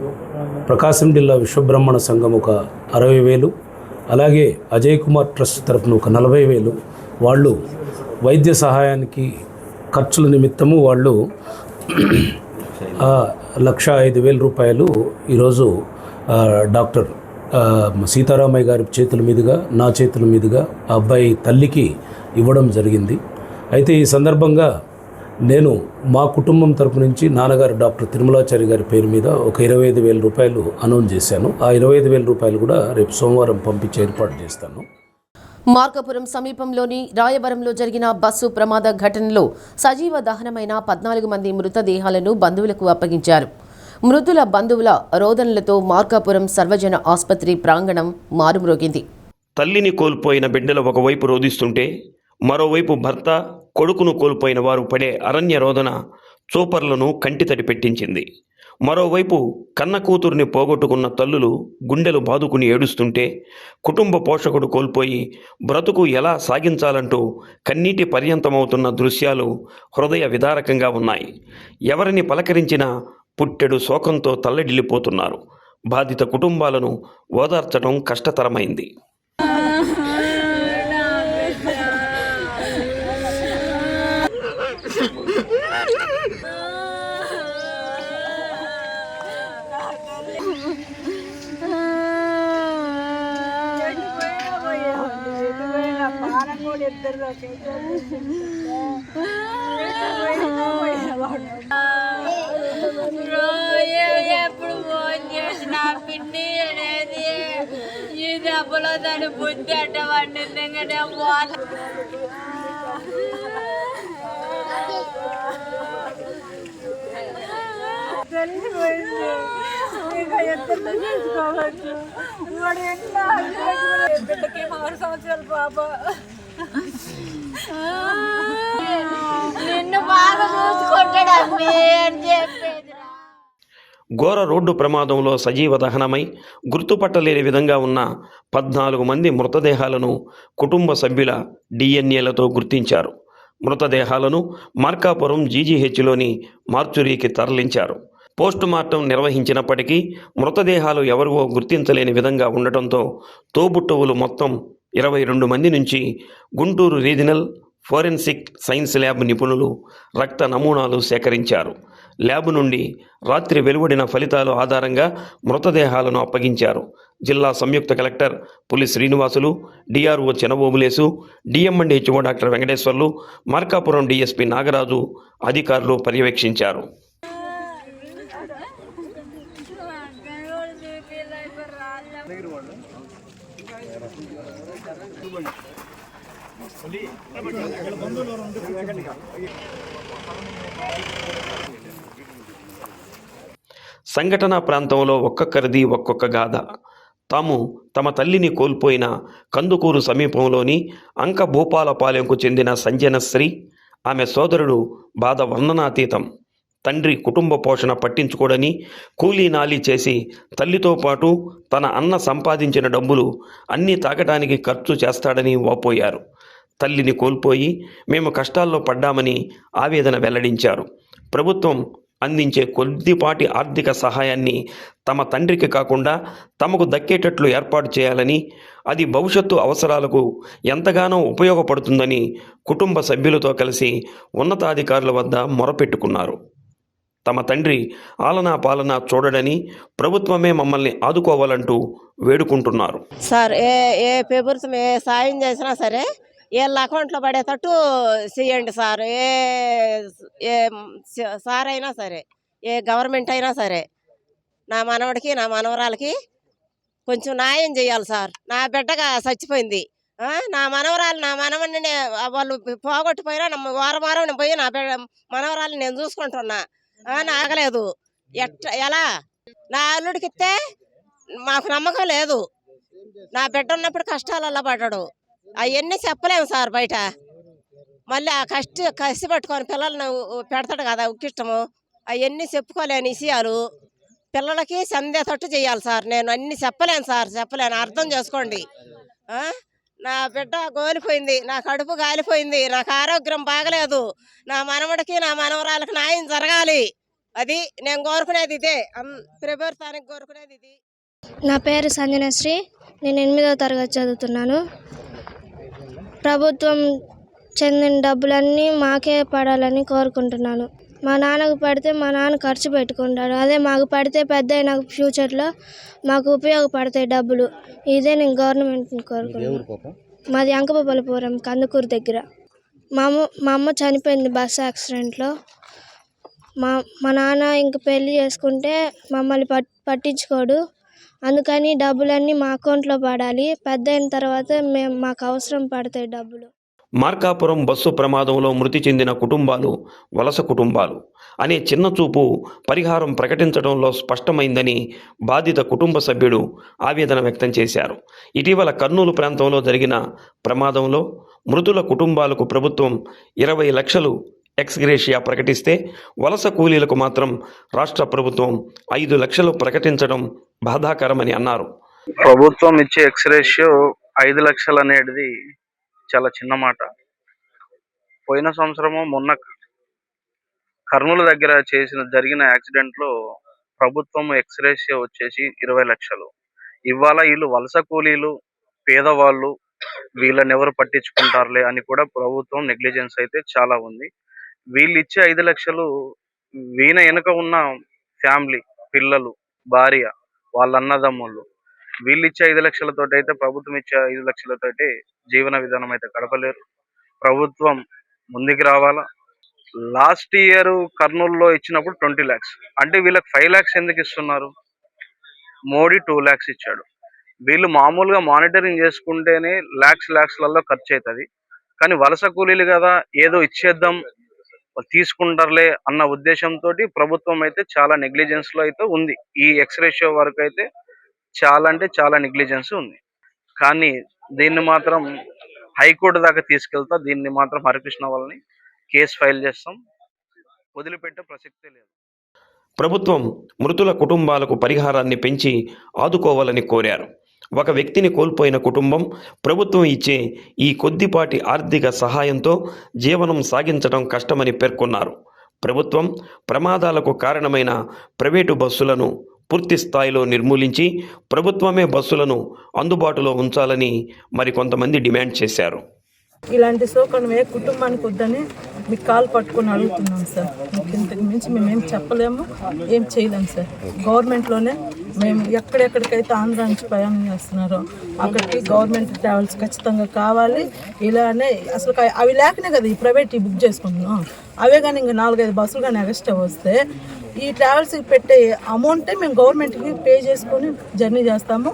ప్రకాశం జిల్లా విశ్వబ్రహ్మణ సంఘం ఒక 60,000, అలాగే అజయ్ కుమార్ ట్రస్ట్ తరఫున ఒక 40,000 వాళ్ళు వైద్య సహాయానికి ఖర్చుల నిమిత్తము వాళ్ళు 1,05,000 రూపాయలు ఈరోజు డాక్టర్ సీతారామయ్య గారి చేతుల మీదుగా, నా చేతుల మీదుగా ఆ అబ్బాయి తల్లికి ఇవ్వడం జరిగింది. అయితే ఈ సందర్భంగా నేను మా కుటుంబం తరపు నుంచి నాన్నగారు డాక్టర్ తిరుమలాచారి గారి పేరు మీద ఒక 25,000 రూపాయలు అనౌన్స్ చేశాను. ఆ 25,000 రూపాయలు కూడా రేపు సోమవారం పంపించి ఏర్పాటు చేస్తాను. మార్కాపురం సమీపంలోని రాయవరంలో జరిగిన బస్సు ప్రమాద ఘటనలో సజీవ దహనమైన 14 మంది మృతదేహాలను బంధువులకు అప్పగించారు. మృతుల బంధువుల రోదనలతో మార్కాపురం సర్వజన ఆసుపత్రి ప్రాంగణం మారుమ్రోగింది. తల్లిని కోల్పోయిన బిడ్డలు ఒకవైపు రోదిస్తుంటే మరోవైపు భర్త, కొడుకును కోల్పోయిన వారు పడే అరణ్య రోదన చూపర్లను కంటితడి పెట్టించింది. మరోవైపు కన్న కూతుర్ని పోగొట్టుకున్న తల్లులు గుండెలు బాదుకుని ఏడుస్తుంటే కుటుంబ పోషకుడు కోల్పోయి బ్రతుకు ఎలా సాగించాలంటూ కన్నీటి పర్యంతమవుతున్న దృశ్యాలు హృదయ విదారకంగా ఉన్నాయి. ఎవరిని పలకరించినా పుట్టెడు శోకంతో తల్లడిల్లిపోతున్నారు. బాధిత కుటుంబాలను ఓదార్చడం కష్టతరమైంది. ఎప్పుడు ఫోన్ చేసిన పిన్ని అనేది ఈ దెబ్బలో దాని బుద్ధి అడ్డ వండింది. తెలిసిపోయింది. ఇంకా ఎత్తు చేసుకోవచ్చు. బిడ్డకి 6 సంవత్సరాలు పాప. నిన్ను బాగా చూసుకుంటాడు అని చెప్పేది. ఘోర రోడ్డు ప్రమాదంలో సజీవ దహనమై గుర్తుపట్టలేని విధంగా ఉన్న 14 మంది మృతదేహాలను కుటుంబ సభ్యుల డిఎన్ఏలతో గుర్తించారు. మృతదేహాలను మార్కాపురం జీజీహెచ్లోని మార్చురీకి తరలించారు. పోస్టుమార్టం నిర్వహించినప్పటికీ మృతదేహాలు ఎవరివో గుర్తించలేని విధంగా ఉండటంతో తోబుట్టువులు మొత్తం 22 మంది నుంచి Guntur regional forensic science lab నిపుణులు రక్త నమూనాలు సేకరించారు. ల్యాబ్ నుండి రాత్రి వెలువడిన ఫలితాల ఆధారంగా మృతదేహాలను అప్పగించారు. జిల్లా సంయుక్త collector Puli Srinivasulu, DRO Chenabomulesu, DM and HO doctor Venkateswarlu, Markapuram DSP Nagaraju అధికారులు పర్యవేక్షించారు. సంఘటనా ప్రాంతంలో ఒక్కొక్కరిది ఒక్కొక్క గాథ. తాము తమ తల్లిని కోల్పోయిన కందుకూరు సమీపంలోని అంక భూపాలపాలెంకు చెందిన సంజనశ్రీ, ఆమె సోదరుడు బాధ వర్ణనాతీతం. తండ్రి కుటుంబ పోషణ పట్టించుకోడని కూలీ నాలి చేసి తల్లితో పాటు తన అన్న సంపాదించిన డబ్బులు అన్నీ తాగడానికి ఖర్చు చేస్తాడని వాపోయారు. తల్లిని కోల్పోయి మేము కష్టాల్లో పడ్డామని ఆవేదన వెల్లడించారు. ప్రభుత్వం అందించే కొద్దిపాటి ఆర్థిక సహాయాన్ని తమ తండ్రికి కాకుండా తమకు దక్కేటట్లు ఏర్పాటు చేయాలని, అది భవిష్యత్తు అవసరాలకు ఎంతగానో ఉపయోగపడుతుందని కుటుంబ సభ్యులతో కలిసి ఉన్నతాధికారుల వద్ద మొరపెట్టుకున్నారు. తమ తండ్రి ఆలనా పాలనా చూడడని ప్రభుత్వమే మమ్మల్ని ఆదుకోవాలంటూ వేడుకుంటున్నారు. సార్ ఏ ప్రభుత్వం ఏ సాయం చేసినా సరే వీళ్ళ అకౌంట్లో పడేటట్టు చేయండి సార్. ఏ సార్ అయినా సరే, ఏ గవర్నమెంట్ అయినా సరే నా మనవడికి నా మనవరాలకి కొంచెం న్యాయం చేయాలి సార్. నా బిడ్డగా చచ్చిపోయింది. నా మనవరాలు నా మనవడిని వాళ్ళు పోగొట్టిపోయినా వారం వారం పోయి నా మనవరాలు నేను చూసుకుంటున్నా. ఆగలేదు. ఎలా నా అల్లుడికి ఇస్తే మాకు నమ్మకం లేదు. నా బిడ్డ ఉన్నప్పుడు కష్టాలల్లా పడ్డాడు. అవన్నీ చెప్పలేము సార్ బయట. మళ్ళీ ఆ కసి పట్టుకొని పిల్లలను పెడతాడు కదా ఉక్కిష్టము. అవన్నీ చెప్పుకోలేని విషయాలు పిల్లలకి సందేతట్టు చేయాలి సార్. నేను అన్ని చెప్పలేను సార్, చెప్పలేను. అర్థం చేసుకోండి. నా బిడ్డ గోలిపోయింది, నా కడుపు గాలిపోయింది, నాకు ఆరోగ్యం బాగలేదు. నా మనవడికి నా మనవరాలకు న్యాయం జరగాలి. అది నేను కోరుకునేది ఇదే, ప్రభుత్వానికి కోరుకునేది ఇది. నా పేరు సంజనశ్రీ, నేను 8వ తరగతి చదువుతున్నాను. ప్రభుత్వం చెందిన డబ్బులన్నీ మాకే పడాలని కోరుకుంటున్నాను. మా నాన్నకు పడితే మా నాన్న ఖర్చు పెట్టుకుంటాడు, అదే మాకు పడితే పెద్ద అయిన ఫ్యూచర్లో మాకు ఉపయోగపడతాయి డబ్బులు. ఇదే నేను గవర్నమెంట్ని కోరుకుంటున్నాను. మాది అంకపల్లిపురం, కందుకూరు దగ్గర. మా అమ్మ చనిపోయింది బస్ యాక్సిడెంట్లో. మా నాన్న ఇంక పెళ్ళి చేసుకుంటే మమ్మల్ని పట్టించుకోడు, అందుకని డబ్బులన్నీ మా అకౌంట్లో పడాలి. పెద్ద అయిన తర్వాత మాకు అవసరం పడతాయి డబ్బులు. మార్కాపురం బస్సు ప్రమాదంలో మృతి చెందిన కుటుంబాలు వలస కుటుంబాలు అనే చిన్న చూపు పరిహారం ప్రకటించడంలో స్పష్టమైందని బాధిత కుటుంబ సభ్యుడు ఆవేదన వ్యక్తం చేశారు. ఇటీవల కర్నూలు ప్రాంతంలో జరిగిన ప్రమాదంలో మృతుల కుటుంబాలకు ప్రభుత్వం 20 లక్షలు ఎక్స్గ్రేషియా ప్రకటిస్తే వలస కూలీలకు మాత్రం రాష్ట్ర ప్రభుత్వం 5 లక్షలు ప్రకటించడం బాధాకరమని అన్నారు. ప్రభుత్వం ఇచ్చే ఎక్స్గ్రేషియో 5 లక్షలు అనేది చాలా చిన్న మాట. పోయిన సంవత్సరము మొన్న కర్నూలు దగ్గర జరిగిన యాక్సిడెంట్లో ప్రభుత్వం ఎక్స్గ్రేషియో వచ్చేసి 20 లక్షలు. ఇవాళ వీళ్ళు వలస కూలీలు, పేదవాళ్ళు, వీళ్ళని ఎవరు పట్టించుకుంటారులే అని కూడా ప్రభుత్వం నెగ్లిజెన్స్ అయితే చాలా ఉంది. వీళ్ళు ఇచ్చే 5 లక్షలు వీణ వెనుక ఉన్న ఫ్యామిలీ, పిల్లలు, భార్య, వాళ్ళ అన్నదమ్ముళ్ళు, వీళ్ళు ఇచ్చే 5 లక్షలతో అయితే, ప్రభుత్వం ఇచ్చే 5 లక్షలతోటి జీవన విధానం అయితే గడపలేరు. ప్రభుత్వం ముందుకు రావాలా. లాస్ట్ ఇయర్ కర్నూలులో ఇచ్చినప్పుడు 20 lakhs, అంటే వీళ్ళకి 5 lakhs ఎందుకు ఇస్తున్నారు? మోడీ 2 lakhs ఇచ్చాడు. వీళ్ళు మామూలుగా మానిటరింగ్ చేసుకుంటేనే లాక్స్లలో ఖర్చు అవుతుంది. కానీ వలస కూలీలు కదా, ఏదో ఇచ్చేద్దాం, తీసుకుంటారులే అన్న ఉద్దేశంతో ప్రభుత్వం అయితే చాలా నెగ్లిజెన్స్ లో అయితే ఉంది. ఈ ఎక్స్గ్రేషియో వరకు అయితే చాలా అంటే చాలా నెగ్లిజెన్స్ ఉంది. కానీ దీన్ని మాత్రం హైకోర్టు దాకా తీసుకెళ్తా, దీన్ని మాత్రం హరికృష్ణ వాళ్ళని కేసు ఫైల్ చేస్తాం, వదిలిపెట్టే ప్రసక్తే లేదు. ప్రభుత్వం మృతుల కుటుంబాలకు పరిహారాన్ని పెంచి ఆదుకోవాలని కోరారు. ఒక వ్యక్తిని కోల్పోయిన కుటుంబం ప్రభుత్వం ఇచ్చే ఈ కొద్దిపాటి ఆర్థిక సహాయంతో జీవనం సాగించడం కష్టమని పేర్కొన్నారు. ప్రభుత్వం ప్రమాదాలకు కారణమైన ప్రైవేటు బస్సులను పూర్తి స్థాయిలో నిర్మూలించి ప్రభుత్వమే బస్సులను అందుబాటులో ఉంచాలని మరికొంతమంది డిమాండ్ చేశారు. ఇలాంటి శోకం ఏ కుటుంబానికి వద్దని మీకు కాలు పట్టుకొని అడుగుతున్నాం సార్. మీకు ఇంతకు మించి మేమేం చెప్పలేము, ఏం చేయలేము సార్. గవర్నమెంట్లోనే మేము ఎక్కడెక్కడికైతే ఆంధ్ర నుంచి ప్రయాణం చేస్తున్నారో అక్కడికి గవర్నమెంట్ ట్రావెల్స్ ఖచ్చితంగా కావాలి. ఇలానే అసలు అవి లేకనే కదా ఈ ప్రైవేట్ బుక్ చేసుకుంటున్నాం. అవే కానీ ఇంకా 4-5 బస్సులు కానీ ఎక్స్ట్రా వస్తే ఈ ట్రావెల్స్కి పెట్టే అమౌంటే మేము గవర్నమెంట్కి పే చేసుకొని జర్నీ చేస్తాము.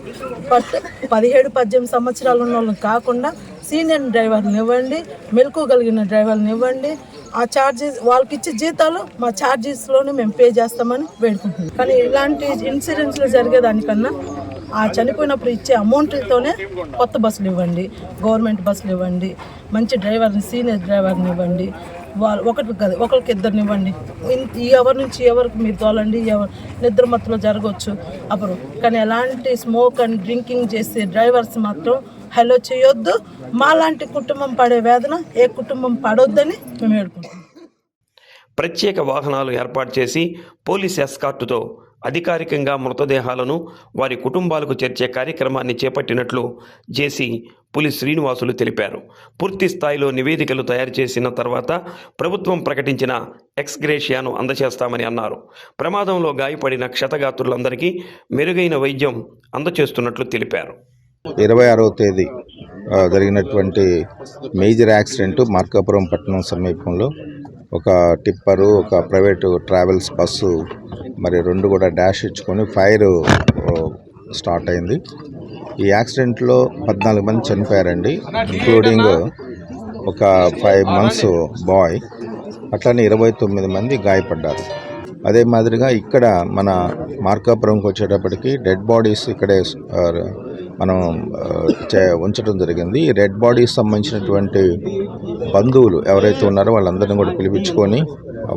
బట్ 17-18 సంవత్సరాలు ఉన్న వాళ్ళని కాకుండా సీనియర్ డ్రైవర్ని ఇవ్వండి, మెలకువగలిగిన డ్రైవర్ని ఇవ్వండి. ఆ ఛార్జెస్ వాళ్ళకి ఇచ్చే జీతాలు మా ఛార్జెస్లోనే మేము పే చేస్తామని వేడుకుంటున్నాం. కానీ ఇలాంటి ఇన్సిడెంట్స్లో జరిగేదానికన్నా ఆ చనిపోయినప్పుడు ఇచ్చే అమౌంట్తోనే కొత్త బస్సులు ఇవ్వండి, గవర్నమెంట్ బస్సులు ఇవ్వండి, మంచి డ్రైవర్ని, సీనియర్ డ్రైవర్ని ఇవ్వండి. వాళ్ళు ఒకరికి కాదు, ఒకరికి 2 ఇవ్వండి. ఈ ఎవరి నుంచి ఎవరికి మీరు తోలండి, నిద్ర మత్తులో జరగవచ్చు అప్పుడు. కానీ ఎలాంటి స్మోక్ అండ్ డ్రింకింగ్ చేసే డ్రైవర్స్ మాత్రం హలో చేయొద్దు. మాలాంటి కుటుంబం పడే వేదన ఏ కుటుంబం పడొద్దని మేము వేడుకుంటున్నాం. ప్రత్యేక వాహనాలు ఏర్పాటు చేసి పోలీస్ ఎస్కార్టుతో అధికారికంగా మృతదేహాలను వారి కుటుంబాలకు చేర్చే కార్యక్రమాన్ని చేపట్టినట్లు జేసీ పులి శ్రీనివాసులు తెలిపారు. పూర్తి స్థాయిలో నివేదికలు తయారు చేసిన తర్వాత ప్రభుత్వం ప్రకటించిన ఎక్స్గ్రేషియాను అందజేస్తామని అన్నారు. ప్రమాదంలో గాయపడిన క్షతగాత్రులందరికీ మెరుగైన వైద్యం అందజేస్తున్నట్లు తెలిపారు. 26వ తేదీ జరిగినటువంటి మేజర్ యాక్సిడెంట్ మార్కాపురం పట్టణం సమీపంలో ఒక టిప్పరు, ఒక ప్రైవేటు ట్రావెల్స్ బస్సు మరి 2 కూడా డాష్ ఇచ్చుకొని ఫైర్ స్టార్ట్ అయింది. ఈ యాక్సిడెంట్లో 14 మంది చనిపోయారండి, ఇంక్లూడింగ్ ఒక 5 months బాయ్. అట్లనే 29 మంది గాయపడ్డారు. అదే మాదిరిగా ఇక్కడ మన మార్కాపురంకి వచ్చేటప్పటికి డెడ్ బాడీస్ ఇక్కడే మనం ఉంచడం జరిగింది. ఈ డెడ్ బాడీస్ సంబంధించినటువంటి బంధువులు ఎవరైతే ఉన్నారో వాళ్ళందరినీ కూడా పిలిపించుకొని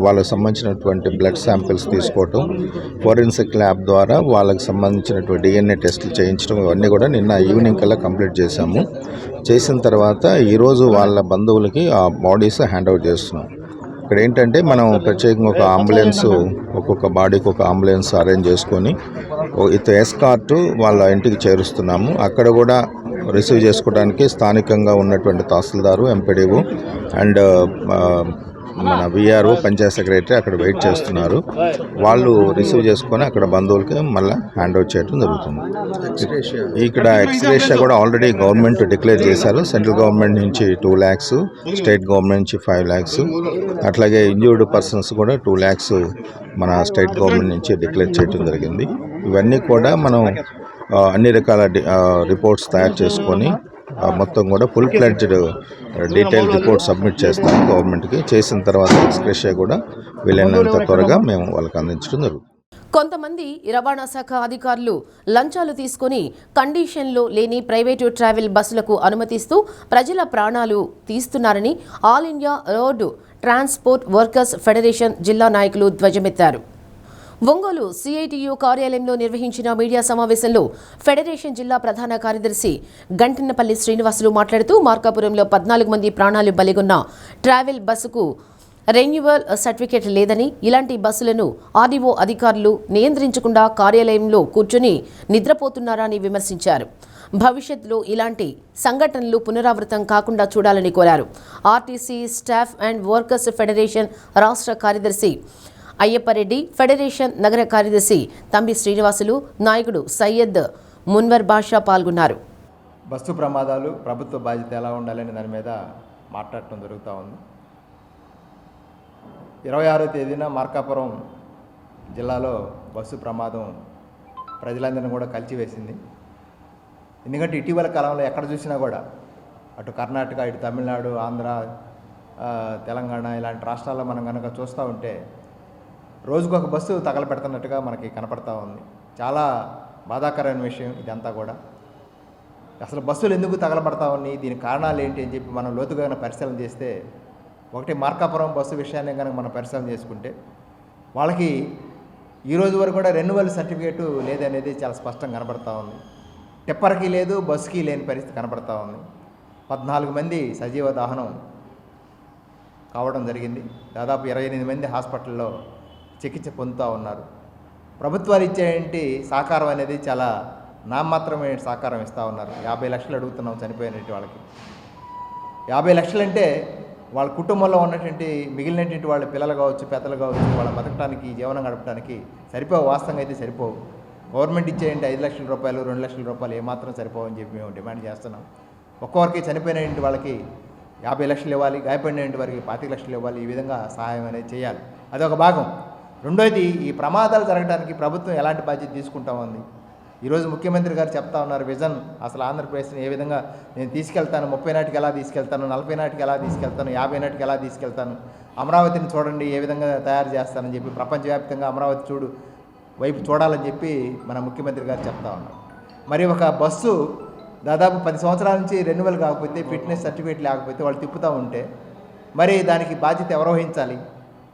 వాళ్ళకి సంబంధించినటువంటి బ్లడ్ శాంపిల్స్ తీసుకోవటం, ఫోరెన్సిక్ ల్యాబ్ ద్వారా వాళ్ళకి సంబంధించినటువంటి DNA టెస్టులు చేయించడం, ఇవన్నీ కూడా నిన్న ఈవినింగ్ కల్లా కంప్లీట్ చేశాము. చేసిన తర్వాత ఈరోజు వాళ్ళ బంధువులకి ఆ బాడీస్ హ్యాండ్ ఓవర్ చేస్తున్నాం. ఇక్కడ ఏంటంటే మనం ప్రత్యేకంగా ఒక అంబులెన్స్, ఒక్కొక్క బాడీకి ఒక అంబులెన్స్ అరేంజ్ చేసుకొని విత్ ఎస్కార్ట్ వాళ్ళ ఇంటికి చేరుస్తున్నాము. అక్కడ కూడా రిసీవ్ చేసుకోవడానికి స్థానికంగా ఉన్నటువంటి తహసీల్దారు, ఎంపీడీఓ అండ్ మన విఆర్ఓ, పంచాయత్ సెక్రటరీ అక్కడ వెయిట్ చేస్తున్నారు. వాళ్ళు రిసీవ్ చేసుకొని అక్కడ బంధువులకి మళ్ళీ హ్యాండ్ ఓవర్ చేయడం జరుగుతుంది. ఇక్కడ ఎక్స్గ్రేషియా కూడా ఆల్రెడీ గవర్నమెంట్ డిక్లేర్ చేశారు. సెంట్రల్ గవర్నమెంట్ నుంచి 2 lakhs, స్టేట్ గవర్నమెంట్ నుంచి 5 lakhs, అట్లాగే ఇంజ్యూర్డ్ పర్సన్స్ కూడా 2 lakhs మన స్టేట్ గవర్నమెంట్ నుంచి డిక్లేర్ చేయడం జరిగింది. ఇవన్నీ కూడా మనం అన్ని రకాల రిపోర్ట్స్ తయారు చేసుకొని మొత్తం కూడా full fledged detail report submit చేస్తాం గవర్నమెంట్కి. చేసిన తర్వాత ఎక్స్గ్రేషియా కూడా వీలైనంత త్వరగా మేము వాళ్ళకి అందించడం జరుగుతుంది. కొంతమంది రవాణా శాఖ అధికారులు లంచాలు తీసుకుని కండిషన్లో లేని ప్రైవేటు ట్రావెల్ బస్సులకు అనుమతిస్తూ ప్రజల ప్రాణాలు తీస్తున్నారని all India road transport workers federation జిల్లా నాయకులు ధ్వజమెత్తారు. ఒంగోలు సిఐటియు కార్యాలయంలో నిర్వహించిన మీడియా సమావేశంలో ఫెడరేషన్ జిల్లా ప్రధాన కార్యదర్శి గంటినపల్లి శ్రీనివాసులు మాట్లాడుతూ మార్కాపురంలో 14 మంది ప్రాణాలు బలిగొన్న ట్రావెల్ బస్సుకు రెన్యువల్ సర్టిఫికేట్ లేదని, ఇలాంటి బస్సులను ఆర్డీఓ అధికారులు నియంత్రించకుండా కార్యాలయంలో కూర్చుని నిద్రపోతున్నారని విమర్శించారు. భవిష్యత్తులో ఇలాంటి సంఘటనలు పునరావృతం కాకుండా చూడాలని కోరారు. RTC staff and workers federation రాష్ట్ర కార్యదర్శి అయ్యప్పరెడ్డి, ఫెడరేషన్ నగర కార్యదర్శి తంబి శ్రీనివాసులు, నాయకుడు సయ్యద్ మున్వర్ బాషా పాల్గొన్నారు. బస్సు ప్రమాదాలు ప్రభుత్వ బాధ్యత ఎలా ఉండాలని దాని మీద మాట్లాడటం జరుగుతూ ఉంది. 26వ తేదీన మార్కాపురం జిల్లాలో బస్సు ప్రమాదం ప్రజలందరినీ కూడా కలిచివేసింది. ఎందుకంటే ఇటీవల కాలంలో ఎక్కడ చూసినా కూడా అటు కర్ణాటక, ఇటు తమిళనాడు, ఆంధ్ర, తెలంగాణ ఇలాంటి రాష్ట్రాల్లో మనం కనుక చూస్తూ ఉంటే రోజుకొక బస్సు తగలపెడుతున్నట్టుగా మనకి కనపడతా ఉంది. చాలా బాధాకరమైన విషయం ఇదంతా కూడా. అసలు బస్సులు ఎందుకు తగలబడతా ఉన్నాయి, దీని కారణాలు ఏంటి అని చెప్పి మనం లోతుగా పరిశీలన చేస్తే, ఒకటి మార్కాపురం బస్సు విషయాన్ని కనుక మనం పరిశీలన చేసుకుంటే వాళ్ళకి ఈరోజు వరకు కూడా రెన్యువల్ సర్టిఫికేటు లేదనేది చాలా స్పష్టంగా కనబడతా ఉంది. టిప్పర్కి లేదు, బస్సుకి లేని పరిస్థితి కనబడతా ఉంది. 14 మంది సజీవ దహనం కావడం జరిగింది. దాదాపు 28 మంది హాస్పిటల్లో చికిత్స పొందుతూ ఉన్నారు. ప్రభుత్వాలు ఇచ్చేంటి సహకారం అనేది చాలా నామమాత్రమైన సహకారం ఇస్తూ ఉన్నారు. 50 లక్షలు అడుగుతున్నాం చనిపోయినటువంటి వాళ్ళకి. 50 లక్షలు అంటే వాళ్ళ కుటుంబంలో ఉన్నటువంటి మిగిలినటువంటి వాళ్ళ పిల్లలు కావచ్చు, పెద్దలు కావచ్చు, వాళ్ళ బతకడానికి, జీవనం గడపడానికి సరిపోవు. వాస్తవంగా అయితే సరిపోవు. గవర్నమెంట్ ఇచ్చేయండి 5 లక్షల రూపాయలు, 2 లక్షల రూపాయలు ఏమాత్రం సరిపోవని చెప్పి మేము డిమాండ్ చేస్తున్నాం. ఒక్కొక్కరికి చనిపోయినటువంటి వాళ్ళకి 50 లక్షలు ఇవ్వాలి, గాయపడినటువంటి వారికి 25 లక్షలు ఇవ్వాలి. ఈ విధంగా సహాయం అనేది చేయాలి. అదొక భాగం. రెండోది, ఈ ప్రమాదాలు జరగడానికి ప్రభుత్వం ఎలాంటి బాధ్యత తీసుకుంటా ఉంది. ఈరోజు ముఖ్యమంత్రి గారు చెప్తా ఉన్నారు విజన్, అసలు ఆంధ్రప్రదేశ్ని ఏ విధంగా నేను తీసుకెళ్తాను, 30 నాటికి ఎలా తీసుకెళ్తాను, 40 నాటికి ఎలా తీసుకెళ్తాను, 50 నాటికి ఎలా తీసుకెళ్తాను, అమరావతిని చూడండి ఏ విధంగా తయారు చేస్తానని చెప్పి ప్రపంచవ్యాప్తంగా అమరావతి వైపు చూడాలని చెప్పి మన ముఖ్యమంత్రి గారు చెప్తా ఉన్నారు. మరి ఒక బస్సు దాదాపు 10 సంవత్సరాల నుంచి రెన్యువల్ కాకపోతే, ఫిట్నెస్ సర్టిఫికేట్ లేకపోతే వాళ్ళు తిప్పుతూ ఉంటే మరి దానికి బాధ్యత ఎవరు వహించాలి?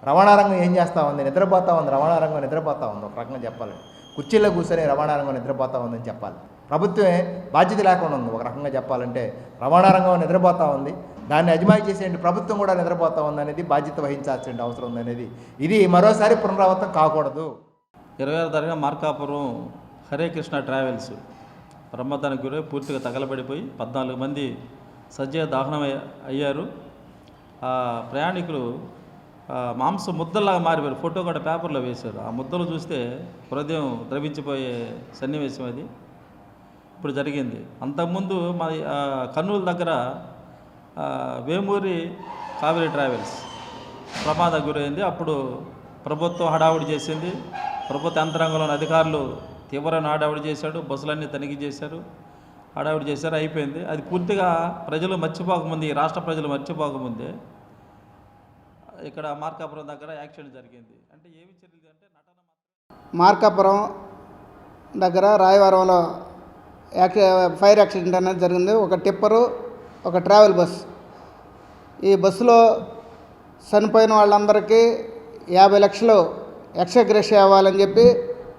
రవాణా రంగం ఏం చేస్తూ ఉంది? నిద్రపోతూ ఉంది. రవాణా రంగం నిద్రపోతూ ఉంది. ఒక రకంగా చెప్పాలి, కుర్చీలో కూర్చొని రవాణా రంగం నిద్రపోతూ ఉందని చెప్పాలి. ప్రభుత్వమే బాధ్యత లేకుండా ఉంది. ఒక రకంగా చెప్పాలంటే రవాణా రంగం నిద్రపోతూ ఉంది, దాన్ని అజమాయి చేసేయండి ప్రభుత్వం కూడా నిద్రపోతూ ఉందనేది, బాధ్యత వహించాల్సిన అవసరం ఉందనేది, ఇది మరోసారి పునరావృతం కాకూడదు. 26వ తారీఖున మార్కాపురం హరే కృష్ణ ట్రావెల్స్ ప్రమాదానికి గురై పూర్తిగా తగలబడిపోయి 14 మంది సజీవ దహనం అయ్యారు. ప్రయాణికులు మాంసం ముద్దల్లాగా మారిపోయారు. ఫోటో కూడా పేపర్లో వేశారు. ఆ ముద్దలు చూస్తే హృదయం ద్రవించిపోయే సన్నివేశం అది ఇప్పుడు జరిగింది. అంతకుముందు మా కర్నూలు దగ్గర వేమూరి కావేరీ ట్రావెల్స్ ప్రమాదం గురైంది. అప్పుడు ప్రభుత్వం హడావుడి చేసింది. ప్రభుత్వ యంత్రాంగంలోని అధికారులు తీవ్రమైన హడావుడి చేశాడు. బస్సులన్నీ తనిఖీ చేశారు, హడావుడి చేశారు, అయిపోయింది. అది పూర్తిగా ప్రజలు మర్చిపోకముందే, ఈ రాష్ట్ర ప్రజలు మర్చిపోకముందే ఇక్కడ మార్కాపురం దగ్గర యాక్సిడెంట్ జరిగింది. అంటే ఏమి జరిగింది అంటే మార్కాపురం దగ్గర రాయవరంలో ఫైర్ యాక్సిడెంట్ అనేది జరిగింది. ఒక టిప్పరు, ఒక ట్రావెల్ బస్. ఈ బస్సులో చనిపోయిన వాళ్ళందరికీ 50 లక్షలు ఎక్స్గ్రేషియా ఇవ్వాలని చెప్పి,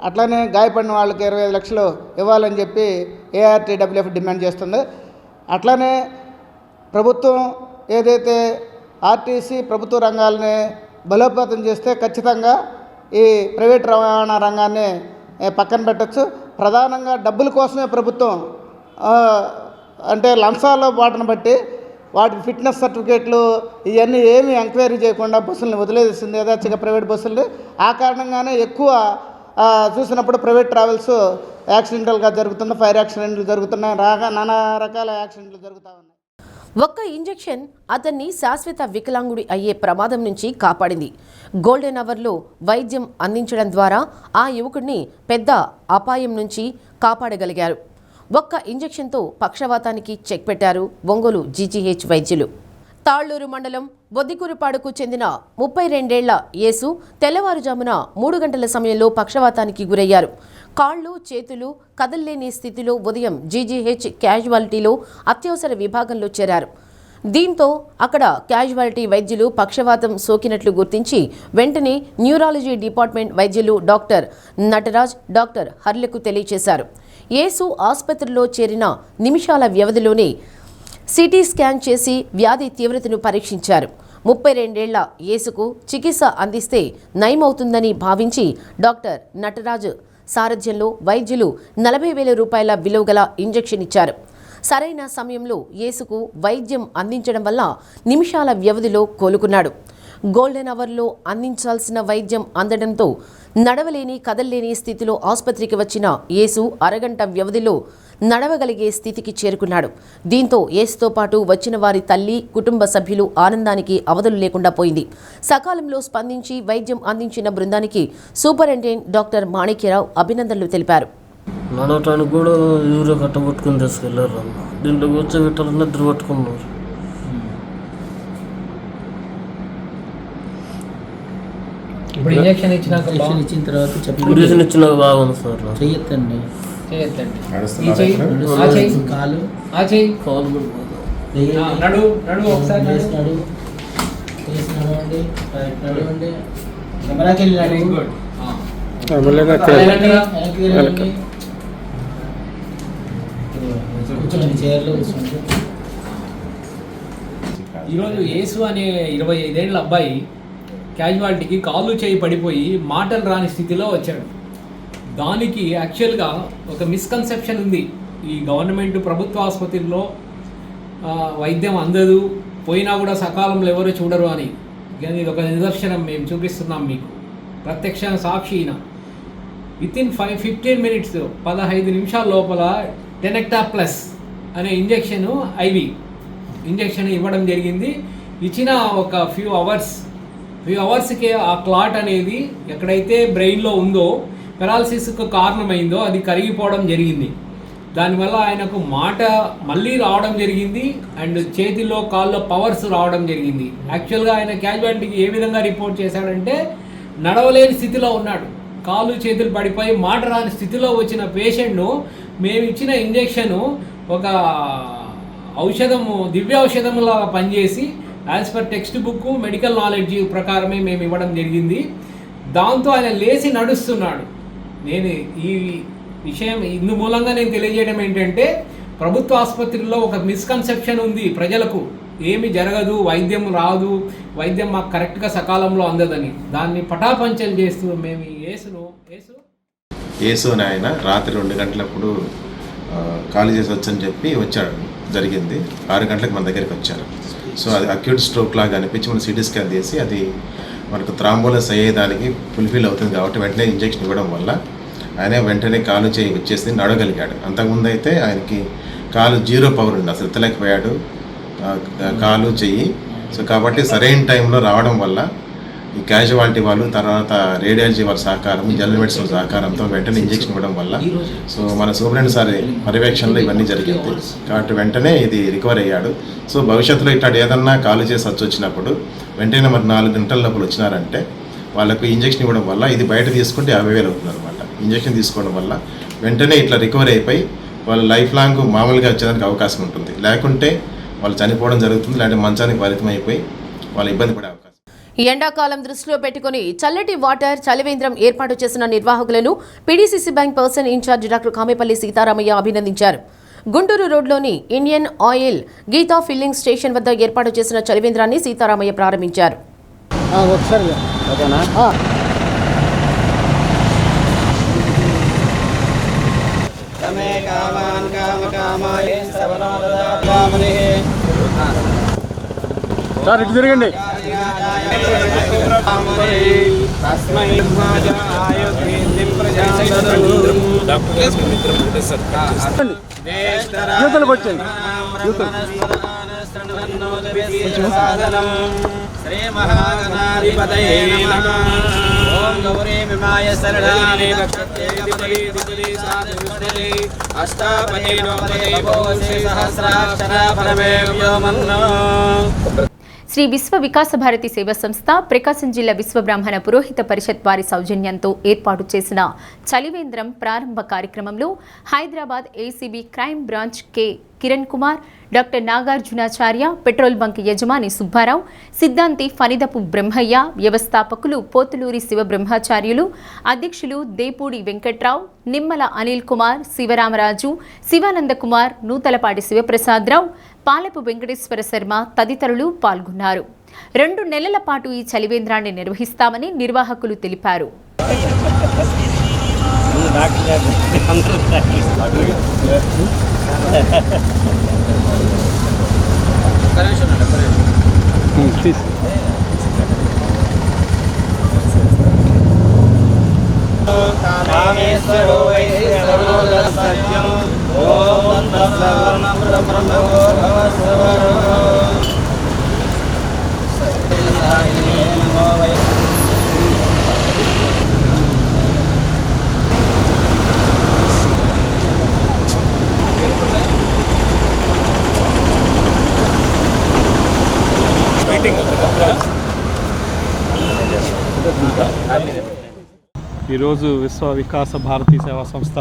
అట్లానే గాయపడిన వాళ్ళకి 25 లక్షలు ఇవ్వాలని చెప్పి ARTWF డిమాండ్ చేస్తుంది. అట్లానే ప్రభుత్వం ఏదైతే ఆర్టీసీ ప్రభుత్వ రంగాలని బలోపేతం చేస్తే ఖచ్చితంగా ఈ ప్రైవేట్ రవాణా రంగాన్ని పక్కన పెట్టచ్చు. ప్రధానంగా డబ్బుల కోసమే ప్రభుత్వం అంటే లంచాల బాటను బట్టి వాటికి ఫిట్నెస్ సర్టిఫికేట్లు ఇవన్నీ ఏమీ ఎంక్వైరీ చేయకుండా బస్సులను వదిలేసింది యథాచిగా ప్రైవేట్ బస్సులు. ఆ కారణంగానే ఎక్కువ చూసినప్పుడు ప్రైవేట్ ట్రావెల్స్ యాక్సిడెంటల్గా జరుగుతుంది, ఫైర్ యాక్సిడెంట్లు జరుగుతున్నాయి, నానా రకాల యాక్సిడెంట్లు జరుగుతూ ఉన్నాయి. ఒక్క ఇంజెక్షన్ అతన్ని శాశ్వత వికలాంగుడి అయ్యే ప్రమాదం నుంచి కాపాడింది. గోల్డెన్ అవర్లో వైద్యం అందించడం ద్వారా ఆ యువకుడిని పెద్ద అపాయం నుంచి కాపాడగలిగారు. ఒక్క ఇంజెక్షన్తో పక్షవాతానికి చెక్ పెట్టారు ఒంగోలు GGH వైద్యులు. తాళ్లూరు మండలం బొద్దికూరుపాడుకు చెందిన 32 ఏళ్ల యేసు తెల్లవారుజామున 3 గంటల సమయంలో పక్షవాతానికి గురయ్యారు. కాళ్ళు చేతులు కదల్లేని స్థితిలో ఉదయం GGH క్యాజువాలిటీలో అత్యవసర విభాగంలో చేరారు. దీంతో అక్కడ క్యాజువాలిటీ వైద్యులు పక్షవాతం సోకినట్లు గుర్తించి వెంటనే న్యూరాలజీ డిపార్ట్మెంట్ వైద్యులు డాక్టర్ నటరాజ్, డాక్టర్ హర్లకు తెలియజేశారు. యేసు ఆసుపత్రిలో చేరిన నిమిషాల వ్యవధిలోనే సిటీ స్కాన్ చేసి వ్యాధి తీవ్రతను పరీక్షించారు. 32 ఏళ్ల యేసుకు చికిత్స అందిస్తే నయమవుతుందని భావించి డాక్టర్ నటరాజ్ సారథ్యంలో వైద్యులు 40,000 రూపాయల విలువగల ఇంజెక్షన్ ఇచ్చారు. సరైన సమయంలో యేసుకు వైద్యం అందించడం వల్ల నిమిషాల వ్యవధిలో కోలుకున్నాడు. గోల్డెన్ అవర్లో అందించాల్సిన వైద్యం అందడంతో నడవలేని కదల్లేని స్థితిలో ఆసుపత్రికి వచ్చిన యేసు అరగంట వ్యవధిలో నడవగలిగే స్థితికి చేరుకున్నాడు. దీంతో యేసుతో పాటు వచ్చిన వారి తల్లి, కుటుంబ సభ్యులు ఆనందానికి అవధులు లేకుండా పోయింది. సకాలంలో స్పందించి వైద్యం అందించిన బృందానికి సూపరింటెండెంట్ డాక్టర్ మాణిక్యరావు అభినందనలు తెలిపారు. నడవటానికి కూడా యూరియా కట్టబట్టుకుని తీసుకెళ్ళారు. దీంట్లో కూర్చోబెట్టాలని నిద్ర పట్టుకున్నారు. ఇప్పుడు ఇంజెక్షన్ ఇచ్చిన తర్వాత ఇంజెక్షన్ ఇచ్చినాక బాగుంది సార్. చెయ్యొద్దండి కాలు నడు ఒకసారి నడవండి నడవండి కెమెరాకి వెళ్ళండి చైర్లో కూర్చోండి. ఈరోజు యేసు అనే 25 ఏళ్ళ అబ్బాయి క్యాజువాలిటీకి కాళ్ళు చేయి పడిపోయి మాటలు రాని స్థితిలో వచ్చాడు. దానికి యాక్చువల్గా ఒక మిస్కన్సెప్షన్ ఉంది. ఈ గవర్నమెంట్ ప్రభుత్వ ఆసుపత్రిలో వైద్యం అందదు, పోయినా కూడా సకాలంలో ఎవరు చూడరు అని. ఇది ఒక నిదర్శనం మేము చూపిస్తున్నాం మీకు. ప్రత్యక్ష సాక్షిన వితిన్ 15 మినిట్స్ 15 నిమిషాల లోపల టెనెక్టా ప్లస్ అనే ఐవి ఇంజెక్షన్ ఇవ్వడం జరిగింది. ఇచ్చిన ఒక ఫ్యూ అవర్స్కే ఆ క్లాట్ అనేది ఎక్కడైతే బ్రెయిన్లో ఉందో పెరాలసిస్కు కారణమైందో అది కరిగిపోవడం జరిగింది. దానివల్ల ఆయనకు మాట మళ్ళీ రావడం జరిగింది అండ్ చేతిలో కాళ్ళలో పవర్స్ రావడం జరిగింది. యాక్చువల్గా ఆయన క్యాజువాలిటీకి ఏ విధంగా రిపోర్ట్ చేశాడంటే నడవలేని స్థితిలో ఉన్నాడు. కాళ్ళు చేతులు పడిపోయి మాట రాని స్థితిలో వచ్చిన పేషెంట్ను మేము ఇచ్చిన ఇంజెక్షను ఒక ఔషధము, దివ్య ఔషధంలా పనిచేసి as per text book medical knowledge ప్రకారమే మేము ఇవ్వడం జరిగింది. దాంతో ఆయన లేచి నడుస్తున్నాడు. నేను ఈ విషయం ఇందు మూలంగా నేను తెలియజేయడం ఏంటంటే ప్రభుత్వ ఆసుపత్రిలో ఒక మిస్కన్సెప్షన్ ఉంది ప్రజలకు, ఏమి జరగదు, వైద్యం రాదు, వైద్యం మాకు కరెక్ట్గా సకాలంలో అందదని. దాన్ని పటాపంచలు చేస్తూ మేము యేసు అని ఆయన రాత్రి 2 గంటలప్పుడు ఖాళీ చేసి వచ్చని చెప్పి వచ్చాడు. జరిగింది 6 గంటలకు మన దగ్గరికి వచ్చారు. సో అది అక్యూట్ స్ట్రోక్ లాగా అనిపించి మనం సిటీ స్కాన్ చేసి అది మనకు థ్రాంబోలస్ అయ్యేదానికి ఫుల్ఫిల్ అవుతుంది కాబట్టి వెంటనే ఇంజెక్షన్ ఇవ్వడం వల్ల ఆయన వెంటనే కాలు చేయి వచ్చేసి నడవగలిగాడు. అంతకుముందు అయితే ఆయనకి కాలు 0 పవర్ ఉంది, అసలు ఎత్తలేకపోయాడు కాలు చెయ్యి. సో కాబట్టి సరైన టైంలో రావడం వల్ల ఈ క్యాజువాలిటీ వాళ్ళు, తర్వాత రేడియాలజీ వాళ్ళ సహకారం, జనరల్ మెడిసిన్ సహకారంతో వెంటనే ఇంజెక్షన్ ఇవ్వడం వల్ల సో మన సూపరింటెండెంట్ సార్ పర్యవేక్షణలో ఇవన్నీ జరిగింది కాబట్టి వెంటనే ఇది రికవర్ అయ్యాడు. సో భవిష్యత్తులో ఇట్లా ఏదన్నా కాలు చేసి వచ్చినప్పుడు వెంటనే మరి 4 గంటల లోపల వచ్చినారంటే వాళ్ళకు ఇంజెక్షన్ ఇవ్వడం వల్ల ఇది బయట తీసుకుంటే 50,000 అవుతుంది అనమాట. ఇంజెక్షన్ తీసుకోవడం వల్ల వెంటనే ఇట్లా రికవర్ అయిపోయి వాళ్ళు లైఫ్ లాంగ్ మామూలుగా వచ్చేదానికి అవకాశం ఉంటుంది. లేకుంటే వాళ్ళు చనిపోవడం జరుగుతుంది, లేదంటే మంచానికి పరిమితం అయిపోయి వాళ్ళు ఇబ్బంది పడే అవకాశం. ఎండాకాలం దృష్టిలో పెట్టుకుని చల్లటి వాటర్ చలివేంద్రం ఏర్పాటు చేసిన నిర్వాహకులను PDCC bank person incharge doctor Kamepalli Seetharamaiah అభినందించారు. గుంటూరు రోడ్లోని Indian oil Geetha filling station వద్ద ఏర్పాటు చేసిన చలివేంద్రాన్ని సీతారామయ్య ప్రారంభించారు. సార్ ఇటు తిరగండి. యువతలకు వచ్చండి. శ్రీ మహాగణాధిపతయే నమః. ఓం గౌరీ విమాయ శరణాని అష్టాపదే సహస్రాక్షర పరమే వ్యోమన్నో. శ్రీ విశ్వ వికాస భారతి సేవా సంస్థ ప్రకాశం జిల్లా విశ్వ బ్రాహ్మణ పురోహిత పరిషత్ వారి సౌజన్యంతో ఏర్పాటు చేసిన చలివేంద్రం ప్రారంభ కార్యక్రమంలో Hyderabad ACB crime branch K Kiran Kumar, doctor Nagarjunacharya, petrol bunk యజమాని సుబ్బారావు, సిద్ధాంతి ఫణిదపు బ్రహ్మయ్య, వ్యవస్థాపకులు పోతులూరి శివబ్రహ్మచార్యులు, అధ్యక్షులు దేపూడి వెంకట్రావు, నిమ్మల అనిల్ కుమార్, శివరామరాజు, శివానంద కుమార్, నూతలపాటి శివప్రసాదరావు, పాలపు వెంకటేశ్వర శర్మ తదితరులు పాల్గొన్నారు. 2 నెలల పాటు ఈ చలివేంద్రాన్ని నిర్వహిస్తామని నిర్వాహకులు తెలిపారు. ఈరోజు విశ్వ వికాస భారతీ సేవా సంస్థ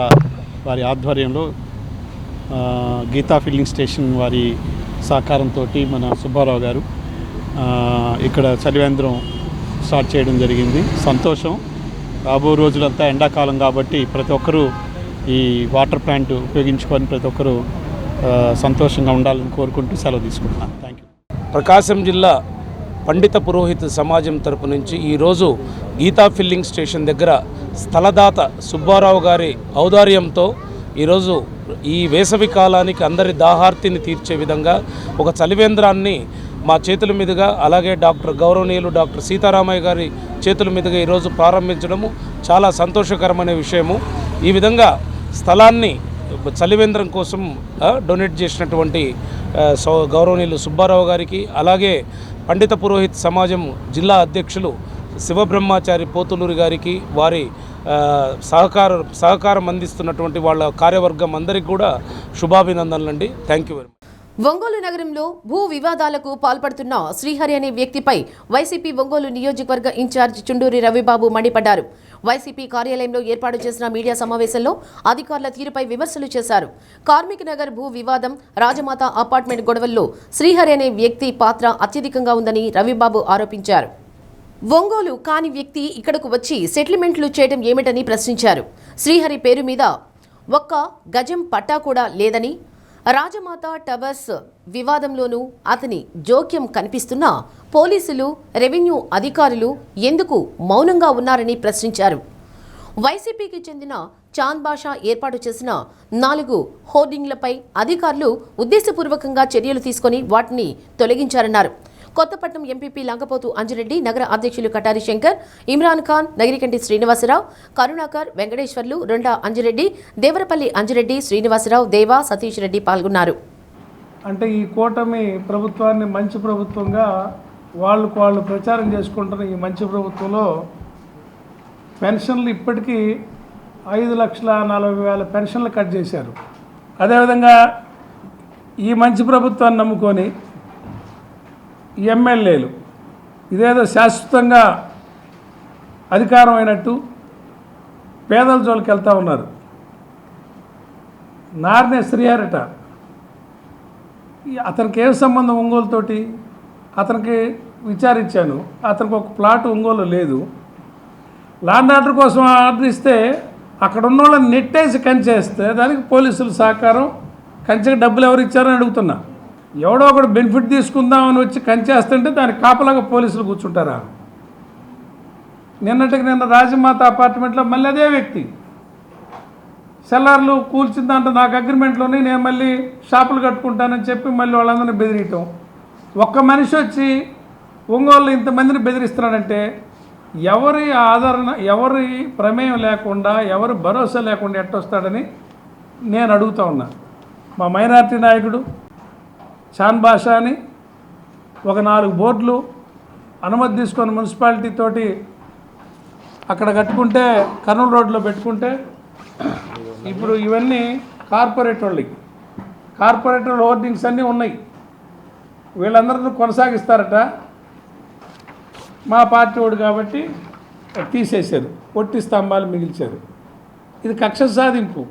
వారి ఆధ్వర్యంలో గీతా ఫిల్లింగ్ స్టేషన్ వారి సహకారంతో మన సుబ్బారావు గారు ఇక్కడ చలివేంద్రం స్టార్ట్ చేయడం జరిగింది. సంతోషం. రాబో రోజులంతా ఎండాకాలం కాబట్టి ప్రతి ఒక్కరూ ఈ వాటర్ ప్లాంట్ ఉపయోగించుకొని ప్రతి ఒక్కరూ సంతోషంగా ఉండాలని కోరుకుంటూ సెలవు తీసుకుంటున్నాను. Thank you. ప్రకాశం జిల్లా పండిత పురోహిత సమాజం తరపు నుంచి ఈరోజు గీతా ఫిల్లింగ్ స్టేషన్ దగ్గర స్థలదాత సుబ్బారావు గారి ఔదార్యంతో ఈరోజు ఈ వేసవి కాలానికి అందరి దాహార్తిని తీర్చే విధంగా ఒక చలివేంద్రాన్ని మా చేతుల మీదుగా, అలాగే గౌరవనీయులు డాక్టర్ సీతారామయ్య గారి చేతుల మీదుగా ఈరోజు ప్రారంభించడము చాలా సంతోషకరమైన విషయము. ఈ విధంగా స్థలాన్ని చలివేంద్రం కోసం డొనేట్ చేసినటువంటి గౌరవనీయులు సుబ్బారావు గారికి, అలాగే పండిత పురోహిత్ సమాజం జిల్లా అధ్యక్షులు శివబ్రహ్మచారి పోతులూరి గారికి, వారి సహకారం అందిస్తున్నటువంటి వాళ్ళ కార్యవర్గం అందరికీ కూడా శుభాభినందనలండి. Thank you very much. Ongole నగరంలో భూ వివాదాలకు పాల్పడుతున్న శ్రీహరి అనే వ్యక్తిపై వైసీపీ ఒంగోలు నియోజకవర్గ ఇన్ఛార్జ్ చుండూరి రవిబాబు మండిపడ్డారు. వైసీపీ కార్యాలయంలో ఏర్పాటు చేసిన మీడియా సమావేశంలో అధికారుల తీరుపై విమర్శలు చేశారు. కార్మిక నగర్ భూ వివాదం, రాజమాత అపార్ట్మెంట్ గొడవల్లో శ్రీహరి అనే వ్యక్తి పాత్ర అత్యధికంగా ఉందని రవిబాబు ఆరోపించారు. ఒంగోలు కాని వ్యక్తి ఇక్కడకు వచ్చి సెటిల్మెంట్లు చేయడం ఏమిటని ప్రశ్నించారు. శ్రీహరి పేరు మీద ఒక్క గజం పట్టా కూడా లేదని, రాజమాత టవర్స్ వివాదంలోనూ అతని జోక్యం కనిపిస్తున్నా పోలీసులు, రెవెన్యూ అధికారులు ఎందుకు మౌనంగా ఉన్నారని ప్రశ్నించారు. వైసీపీకి చెందిన చాంద్ బాషా ఏర్పాటు చేసిన 4 హోర్డింగ్లపై అధికారులు ఉద్దేశపూర్వకంగా చర్యలు తీసుకొని వాటిని తొలగించారన్నారు. కొత్తపట్నం ఎంపీపీ లంకపోతు అంజిరెడ్డి, నగర అధ్యక్షులు కటారి శంకర్, ఇమ్రాన్ ఖాన్, నగిరికంటి శ్రీనివాసరావు, కరుణాకర్, వెంకటేశ్వర్లు, రొండా అంజిరెడ్డి, దేవరపల్లి అంజిరెడ్డి, శ్రీనివాసరావు, దేవా, సతీష్ రెడ్డి పాల్గొన్నారు. అంటే ఈ కూటమి ప్రభుత్వాన్ని మంచి ప్రభుత్వంగా వాళ్ళు ప్రచారం చేసుకుంటున్న ఈ మంచి ప్రభుత్వంలో పెన్షన్లు ఇప్పటికీ 5,40,000 పెన్షన్లు కట్ చేశారు. అదేవిధంగా ఈ మంచి ప్రభుత్వాన్ని నమ్ముకొని ఎమ్మెల్యేలు ఇదేదో శాశ్వతంగా అధికారం అయినట్టు పేదల జోలికి వెళ్తూ ఉన్నారు. నార్నే శ్రీహరిట, అతనికి ఏం సంబంధం ఒంగోలుతోటి? అతనికి విచారించాను. అతనికి ఒక ప్లాట్ ఒంగోలు లేదు. ల్యాండ్ ఆర్డర్ కోసం ఆర్డర్ ఇస్తే అక్కడ ఉన్న వాళ్ళని నెట్టేసి కంచేస్తే దానికి పోలీసుల సహకారం, కంచెకి డబ్బులు ఎవరు ఇచ్చారని అడుగుతున్నా. ఎవడో ఒకడు బెనిఫిట్ తీసుకుందామని వచ్చి కంచేస్తుంటే దానికి కాపలాగా పోలీసులు కూర్చుంటారా? నిన్న రాజమాత అపార్ట్మెంట్లో మళ్ళీ అదే వ్యక్తి సెల్లార్లు కూల్చిందంటే నాకు అగ్రిమెంట్లోని నేను మళ్ళీ షాపులు కట్టుకుంటానని చెప్పి మళ్ళీ వాళ్ళందరినీ బెదిరియటం. ఒక్క మనిషి వచ్చి ఒంగోలు ఇంతమందిని బెదిరిస్తున్నాడంటే ఎవరి ఆదరణ, ఎవరి ప్రమేయం లేకుండా, ఎవరి భరోసా లేకుండా ఎట్టొస్తాడని నేను అడుగుతా ఉన్నా. మా మైనారిటీ నాయకుడు చాన్ బాషా అని ఒక 4 బోర్డులు అనుమతి తీసుకొని మున్సిపాలిటీ తోటి అక్కడ కట్టుకుంటే, కర్నూలు రోడ్లో పెట్టుకుంటే, ఇప్పుడు ఇవన్నీ కార్పొరేట్ వాళ్ళకి, కార్పొరేటర్ హోర్డింగ్స్ అన్నీ ఉన్నాయి. వీళ్ళందరూ కొనసాగిస్తారట. మా పార్టీ వాడు కాబట్టి తీసేశారు, పొట్టి స్తంభాలు మిగిల్చారు. ఇది కక్ష సాధింపు.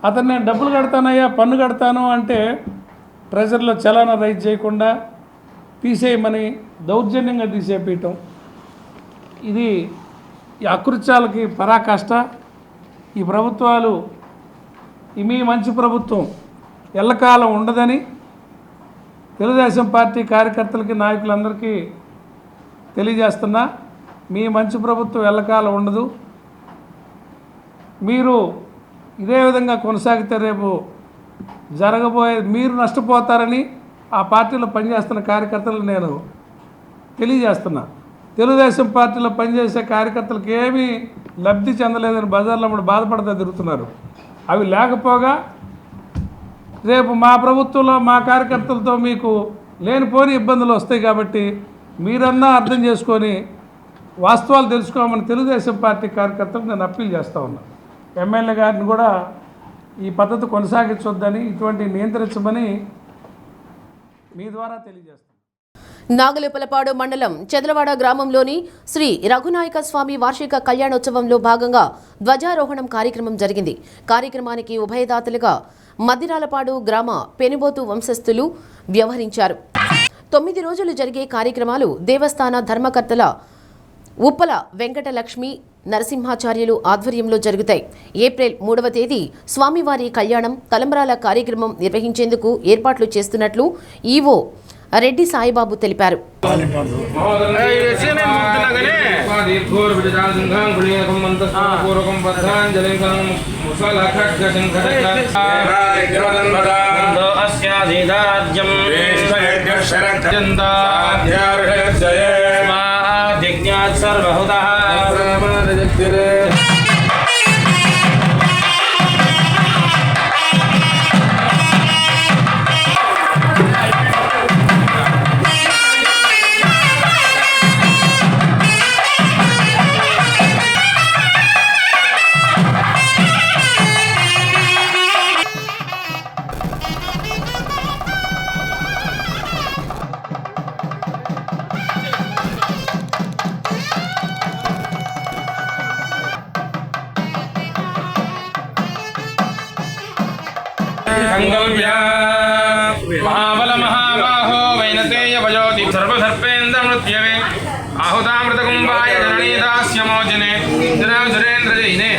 అతను నేను డబ్బులు కడతానయ్యా, పన్ను కడతాను అంటే ప్రెజర్లో చలానా రైజ్ చేయకుండా తీసేయమని దౌర్జన్యంగా తీసేయటం. ఇది ఈ అకృత్యాలకి పరాకాష్ట. ఈ ప్రభుత్వాలు మీ మంచి ప్రభుత్వం ఎల్లకాలం ఉండదని తెలుగుదేశం పార్టీ కార్యకర్తలకి, నాయకులందరికీ తెలియజేస్తున్నా. మీ మంచి ప్రభుత్వం ఎల్లకాలం ఉండదు. మీరు ఇదే విధంగా కొనసాగితే రేపు జరగబోయే మీరు నష్టపోతారని ఆ పార్టీలో పనిచేస్తున్న కార్యకర్తలకు నేను తెలియజేస్తున్నా. తెలుగుదేశం పార్టీలో పనిచేసే కార్యకర్తలకు ఏమీ లబ్ధి చెందలేదని బజార్లో కూడా బాధపడుతూ తిరుగుతున్నారు. అవి లేకపోగా రేపు మా ప్రభుత్వంలో మా కార్యకర్తలతో మీకు లేనిపోని ఇబ్బందులు వస్తాయి. కాబట్టి మీరన్నా అర్థం చేసుకొని వాస్తవాలు తెలుసుకోమని తెలుగుదేశం పార్టీ కార్యకర్తలకు నేను అప్పీల్ చేస్తూ ఉన్నా. ఎమ్మెల్యే గారిని కూడా ఈ పద్ధతి కొనసాగించొద్దని, ఇటువంటి నియంత్రించమని మీ ద్వారా తెలియజేస్తాను. నాగలేపలపాడు మండలం చెదలవాడ గ్రామంలోని శ్రీ రఘునాయక స్వామి వార్షిక కళ్యాణోత్సవంలో భాగంగా ధ్వజారోహణం కార్యక్రమం జరిగింది. కార్యక్రమానికి ఉభయదాతలుగా మదిరాలపాడు గ్రామ పెనుబోతు వంశస్థులు వ్యవహరించారు. 9 రోజులు జరిగే కార్యక్రమాలు దేవస్థాన ధర్మకర్తల ఉప్పల వెంకటలక్ష్మి నరసింహాచార్యులు ఆధ్వర్యంలో జరుగుతాయి. ఏప్రిల్ 3వ తేదీ స్వామివారి కళ్యాణం, తలంబ్రాల కార్యక్రమం నిర్వహించేందుకు ఏర్పాట్లు చేస్తున్నట్లు ఈవో రెడ్డి సాయిబాబు తెలిపారు. महाबल महाबाहो वैनतेय वयोति सर्वसर्पेन्द्र मृत्यवे आहुतामृत कुंभाय जननी दास्यमोचने सुरेन्द्रजयिने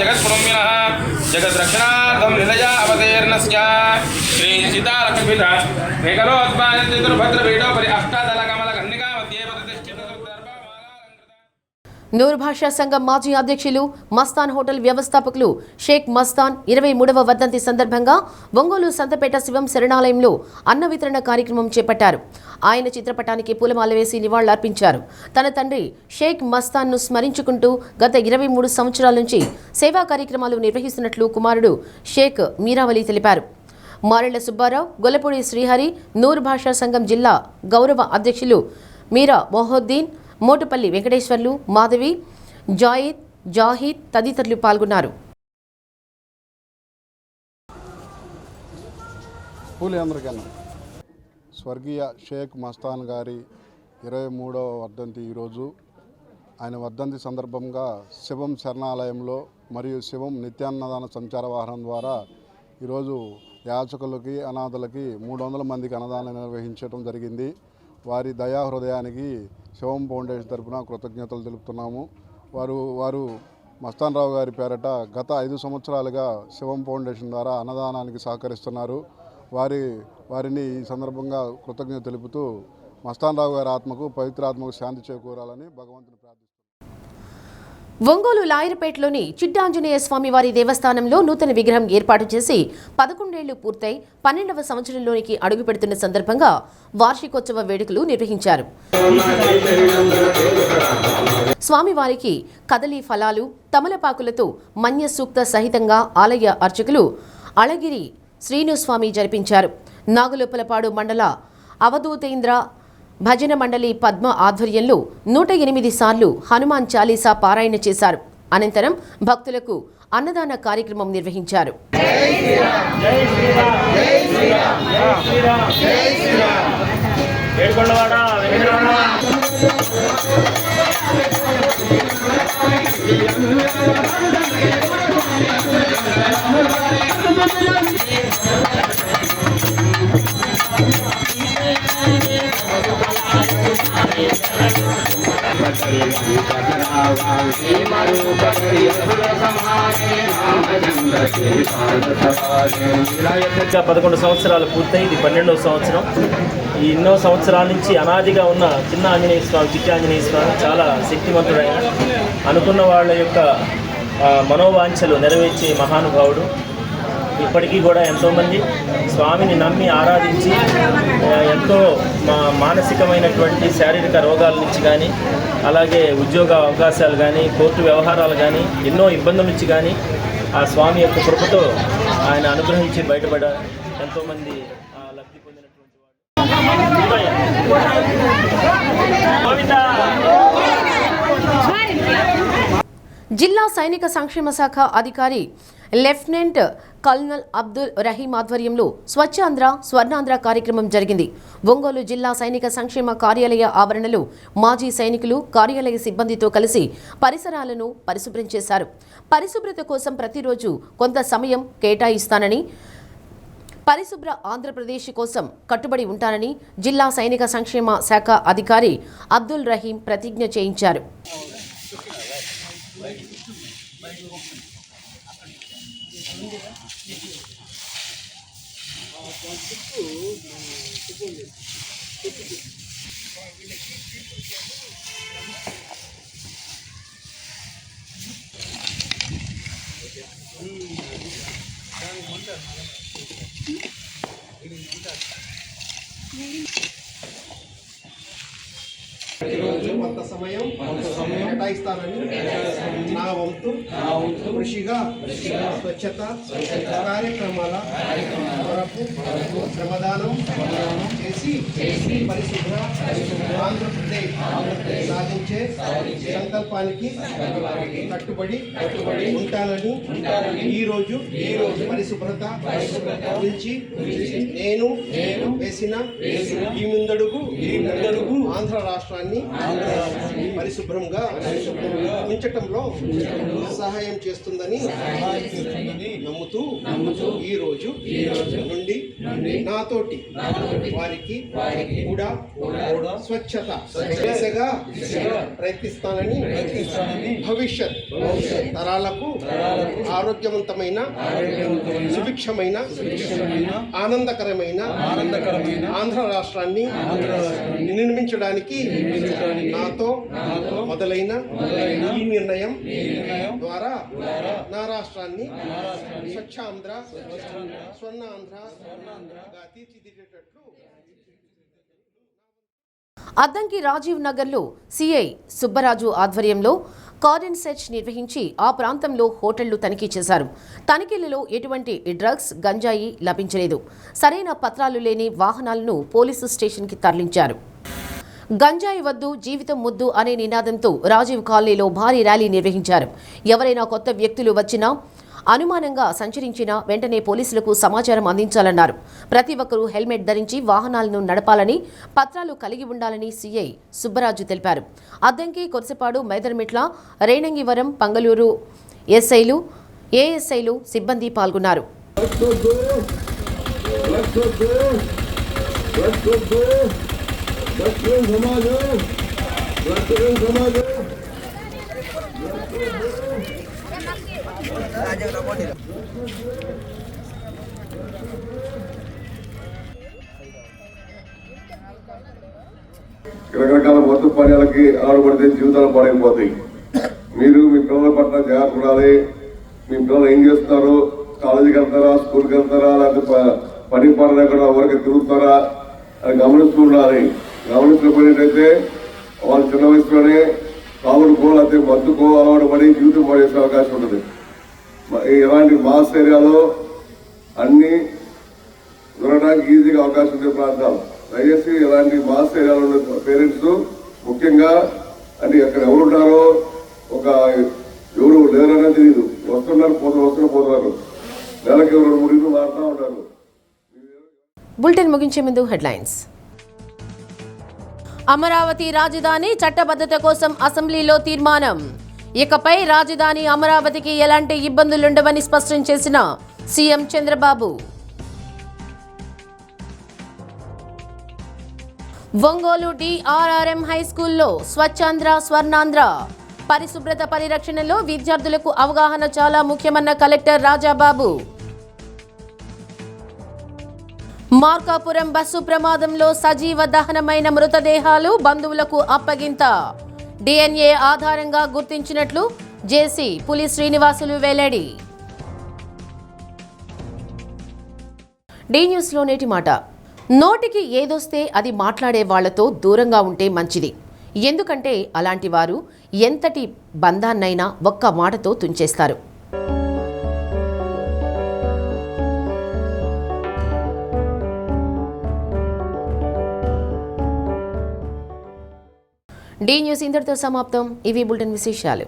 जगत्पुरुमिनः जगद्रक्षणार्थं निलया अवतीर्णस्य श्री सीतालक्ष्मीता मेघलोत्पादन चतुर्भद्रपीठोपरि अष्टादलकमलकन्निका मध्ये प्रतिष्ठित నూర్ భాషా సంఘం మాజీ అధ్యక్షులు మస్తాన్ హోటల్ వ్యవస్థాపకులు షేక్ మస్తాన్ 23వ వర్ధంతి సందర్భంగా ఒంగోలు సంతపేట శివం శరణాలయంలో అన్న వితరణ కార్యక్రమం చేపట్టారు. ఆయన చిత్రపటానికి పూలమాల వేసి నివాళులర్పించారు. తన తండ్రి షేక్ మస్తాన్ను స్మరించుకుంటూ గత 23 సంవత్సరాల నుంచి సేవా కార్యక్రమాలు నిర్వహిస్తున్నట్లు కుమారుడు షేక్ మీరావలి తెలిపారు. మారెళ్ల సుబ్బారావు, గొల్లపూడి శ్రీహరి, నూర్ భాషా సంఘం జిల్లా గౌరవ అధ్యక్షులు మీరా మొహద్దీన్, మోటుపల్లి వెంకటేశ్వర్లు, మాధవి, జాహిద్ తదితరులు పాల్గొన్నారు. స్వర్గీయ షేక్ మస్తాన్ గారి 23వ వర్ధంతి ఈరోజు. ఆయన వర్ధంతి సందర్భంగా శివం శరణాలయంలో మరియు శివం నిత్యాన్నదాన సంచార వాహనం ద్వారా ఈరోజు యాచకులకి, అనాథలకి 300 మందికి అన్నదానం నిర్వహించడం జరిగింది. వారి దయాహృదయానికి శివం ఫౌండేషన్ తరఫున కృతజ్ఞతలు తెలుపుతున్నాము. వారు మస్తాన్ రావు గారి పేరట గత 5 సంవత్సరాలుగా శివం ఫౌండేషన్ ద్వారా అన్నదానానికి సహకరిస్తున్నారు. వారిని ఈ సందర్భంగా కృతజ్ఞత తెలుపుతూ మస్తాన్ రావు గారి ఆత్మకు పవిత్రాత్మకు శాంతి చేకూరాలని భగవంతుని ప్రార్థిస్తున్నాను. ఒంగోలు లాయర్పేటలోని చిట్టాంజనేయ స్వామి వారి దేవస్థానంలో నూతన విగ్రహం ఏర్పాటు చేసి 11 ఏళ్లు పూర్తయి 12వ సంవత్సరంలోనికి అడుగు పెడుతున్న సందర్భంగా వార్షికోత్సవ వేడుకలు నిర్వహించారు. స్వామివారికి కదలి ఫలాలు తమలపాకులతో మన్య సూక్త సహితంగా ఆలయ అర్చకులు అళగిరి శ్రీనుస్వామి జరిపించారు. నాగులొప్పలపాడు మండల అవధూతేంద్ర భజన మండలి పద్మ ఆధ్వర్యంలో 108 సార్లు హనుమాన్ చాలీసా పారాయణ చేశారు. అనంతరం భక్తులకు అన్నదాన కార్యక్రమం నిర్వహించారు. ఇంకా 11 సంవత్సరాలు పూర్తయి ఇది 12వ సంవత్సరం. ఈ ఎన్నో సంవత్సరాల నుంచి అనాదిగా ఉన్న చిన్న ఆంజనేయ స్వామి చిట్టి ఆంజనేయ స్వామి చాలా శక్తివంతుడైన అనుకున్న వాళ్ళ యొక్క మనోవాంఛలు నెరవేర్చే మహానుభావుడు. ఇప్పటికీ కూడా ఎంతోమంది స్వామిని నమ్మి ఆరాధించి ఎంతో మానసికమైనటువంటి శారీరక రోగాల నుంచి కానీ అలాగే ఉద్యోగ అవకాశాలు కానీ కోర్టు వ్యవహారాలు కానీ ఎన్నో ఇబ్బందుల నుంచి కానీ ఆ స్వామి యొక్క కృపతో ఆయన అనుగ్రహించి బయటపడ ఎంతోమంది లబ్ధి పొందినటువంటి జిల్లా సైనిక సంక్షేమ శాఖ అధికారి లెఫ్టినెంట్ కల్నల్ అబ్దుల్ రహీం ఆధ్వర్యంలో స్వచ్ఛాంధ్ర స్వర్ణాంధ్ర కార్యక్రమం జరిగింది. ఒంగోలు జిల్లా సైనిక సంక్షేమ కార్యాలయ ఆవరణలో మాజీ సైనికులు కార్యాలయ సిబ్బందితో కలిసి పరిసరాలను పరిశుభ్రం చేశారు. పరిశుభ్రత కోసం ప్రతిరోజు కొంత సమయం కేటాయిస్తానని, పరిశుభ్ర ఆంధ్రప్రదేశ్ కోసం కట్టుబడి ఉంటానని జిల్లా సైనిక సంక్షేమ శాఖ అధికారి అబ్దుల్ రహీం ప్రతిజ్ఞ చేయించారు. కొంత సమయం కేటాయిస్తానని నా వంతు కృషిగా స్వచ్ఛత కార్యక్రమాల కొరకు శ్రమదానం చేసి పరిశుభ్ర ఆంధ్రప్రదేశ్ సాధించే సంకల్పానికి కట్టుబడి ఉంటానని ఈ రోజు పరిశుభ్రత గురించి నేను వేసిన ఈ ముందడుగు ఆంధ్ర రాష్ట్రాన్ని పరిశుభ్రంగా ఉంచటంలో సహాయం చేస్తుందని నమ్ముతూ ఈ రోజు నుండి నాతోటి వారికి కూడా స్వచ్ఛత దిశగా ప్రయత్నిస్తానని భవిష్యత్ తరాలకు ఆరోగ్యవంతమైన సుభిక్షమైన ఆనందకరమైన ఆంధ్ర రాష్ట్రాన్ని నిర్మించడానికి నాతో మొదలైన ఈ నిర్ణయం ద్వారా నా రాష్ట్రాన్ని స్వచ్ఛాంధ్ర స్వర్ణాంధ్రగా తీర్చిదిద్దేటట్లు అద్దంకి రాజీవ్ నగర్లో సిఐ సుబ్బరాజు ఆధ్వర్యంలో కార్డన్ సెర్చ్ నిర్వహించి ఆ ప్రాంతంలో హోటళ్లు తనిఖీ చేశారు. తనిఖీలలో ఎటువంటి డ్రగ్స్, గంజాయి లభించలేదు. సరైన పత్రాలు లేని వాహనాలను పోలీసు స్టేషన్కి తరలించారు. గంజాయి వద్దు జీవితం ముద్దు అనే నినాదంతో రాజీవ్ కాలనీలో భారీ ర్యాలీ నిర్వహించారు. ఎవరైనా కొత్త వ్యక్తులు వచ్చినా అనుమానంగా సంచరించినా వెంటనే పోలీసులకు సమాచారం అందించాలన్నారు. ప్రతి ఒక్కరూ హెల్మెట్ ధరించి వాహనాలను నడపాలని, పత్రాలు కలిగి ఉండాలని సిఐ సుబ్బరాజు తెలిపారు. అద్దంకి, కొర్సపాడు, మైదర్మిట్ల, రేణంగివరం, పంగలూరు ఎస్ఐలు, ఏఎస్ఐలు సిబ్బంది పాల్గొన్నారు. రకరకాల మత్తు పానీయాలకి ఆడబడితే జీవితాలు పాడైపోతాయి. మీరు మీ పిల్లల పట్ల జాగ్రత్త ఉండాలి. మీ పిల్లలు ఏం చేస్తున్నారు, కాలేజీకి వెళ్తారా, స్కూల్కి వెళ్తారా, లేకపోతే పని పాట లేకుండా ఊరికి తిరుగుతారా అని గమనిస్తూ ఉండాలి. గమనించకపోయినట్టయితే వాళ్ళు చిన్న వయసులోనే తాగుడుకో లేకపోతే మత్తుకో అలవాటు పడి జీవితం పడేసే అవకాశం ఉంటుంది. ఇలాంటి మాస్ ఏరియాలో అన్ని దొరకడానికి ఈజీగా అవకాశం ఉండే ప్రాంతాలు. దయచేసి ఇలాంటి మాస్ ఏరియాలో ఉన్న పేరెంట్స్ ముఖ్యంగా అంటే అక్కడ ఎవరు ఉంటారో ఎవరు లేరనే తెలియదు, వస్తున్నారు పోతున్నారు, నెలకి 2-3 మారుతూ ఉంటారు. బులెటిన్ ముగించే ముందు హెడ్లైన్స్. అమరావతి రాజధాని చట్టబద్ధత కోసం అసెంబ్లీలో తీర్మానం. ఇకపై రాజధాని అమరావతికి ఎలాంటి ఇబ్బందులుండవని స్పష్టం చేసిన సీఎం చంద్రబాబు. ఒంగోలు డిఆర్ఆర్ఎం హైస్కూల్లో స్వచ్ఛాంధ్ర స్వర్ణాంధ్ర. పరిశుభ్రత పరిరక్షణలో విద్యార్థులకు అవగాహన చాలా ముఖ్యమన్న కలెక్టర్ రాజాబాబు. మార్కాపురం బస్సు ప్రమాదంలో సజీవ దహనమైన మృతదేహాలు బంధువులకు అప్పగింత. డిఎన్ఏ ఆధారంగా గుర్తించినట్లు జేసీ పులి శ్రీనివాసులు వెల్లడి. డి న్యూస్లో నేటి మాట. నోటికి ఏదొస్తే అది మాట్లాడే వాళ్లతో దూరంగా ఉంటే మంచిది. ఎందుకంటే అలాంటి వారు ఎంతటి బంధాన్నైనా ఒక్క మాటతో తుంచేస్తారు. డి న్యూస్ ఇంతటితో సమాప్తం. ఇవి బులెటిన్ విశేషాలు.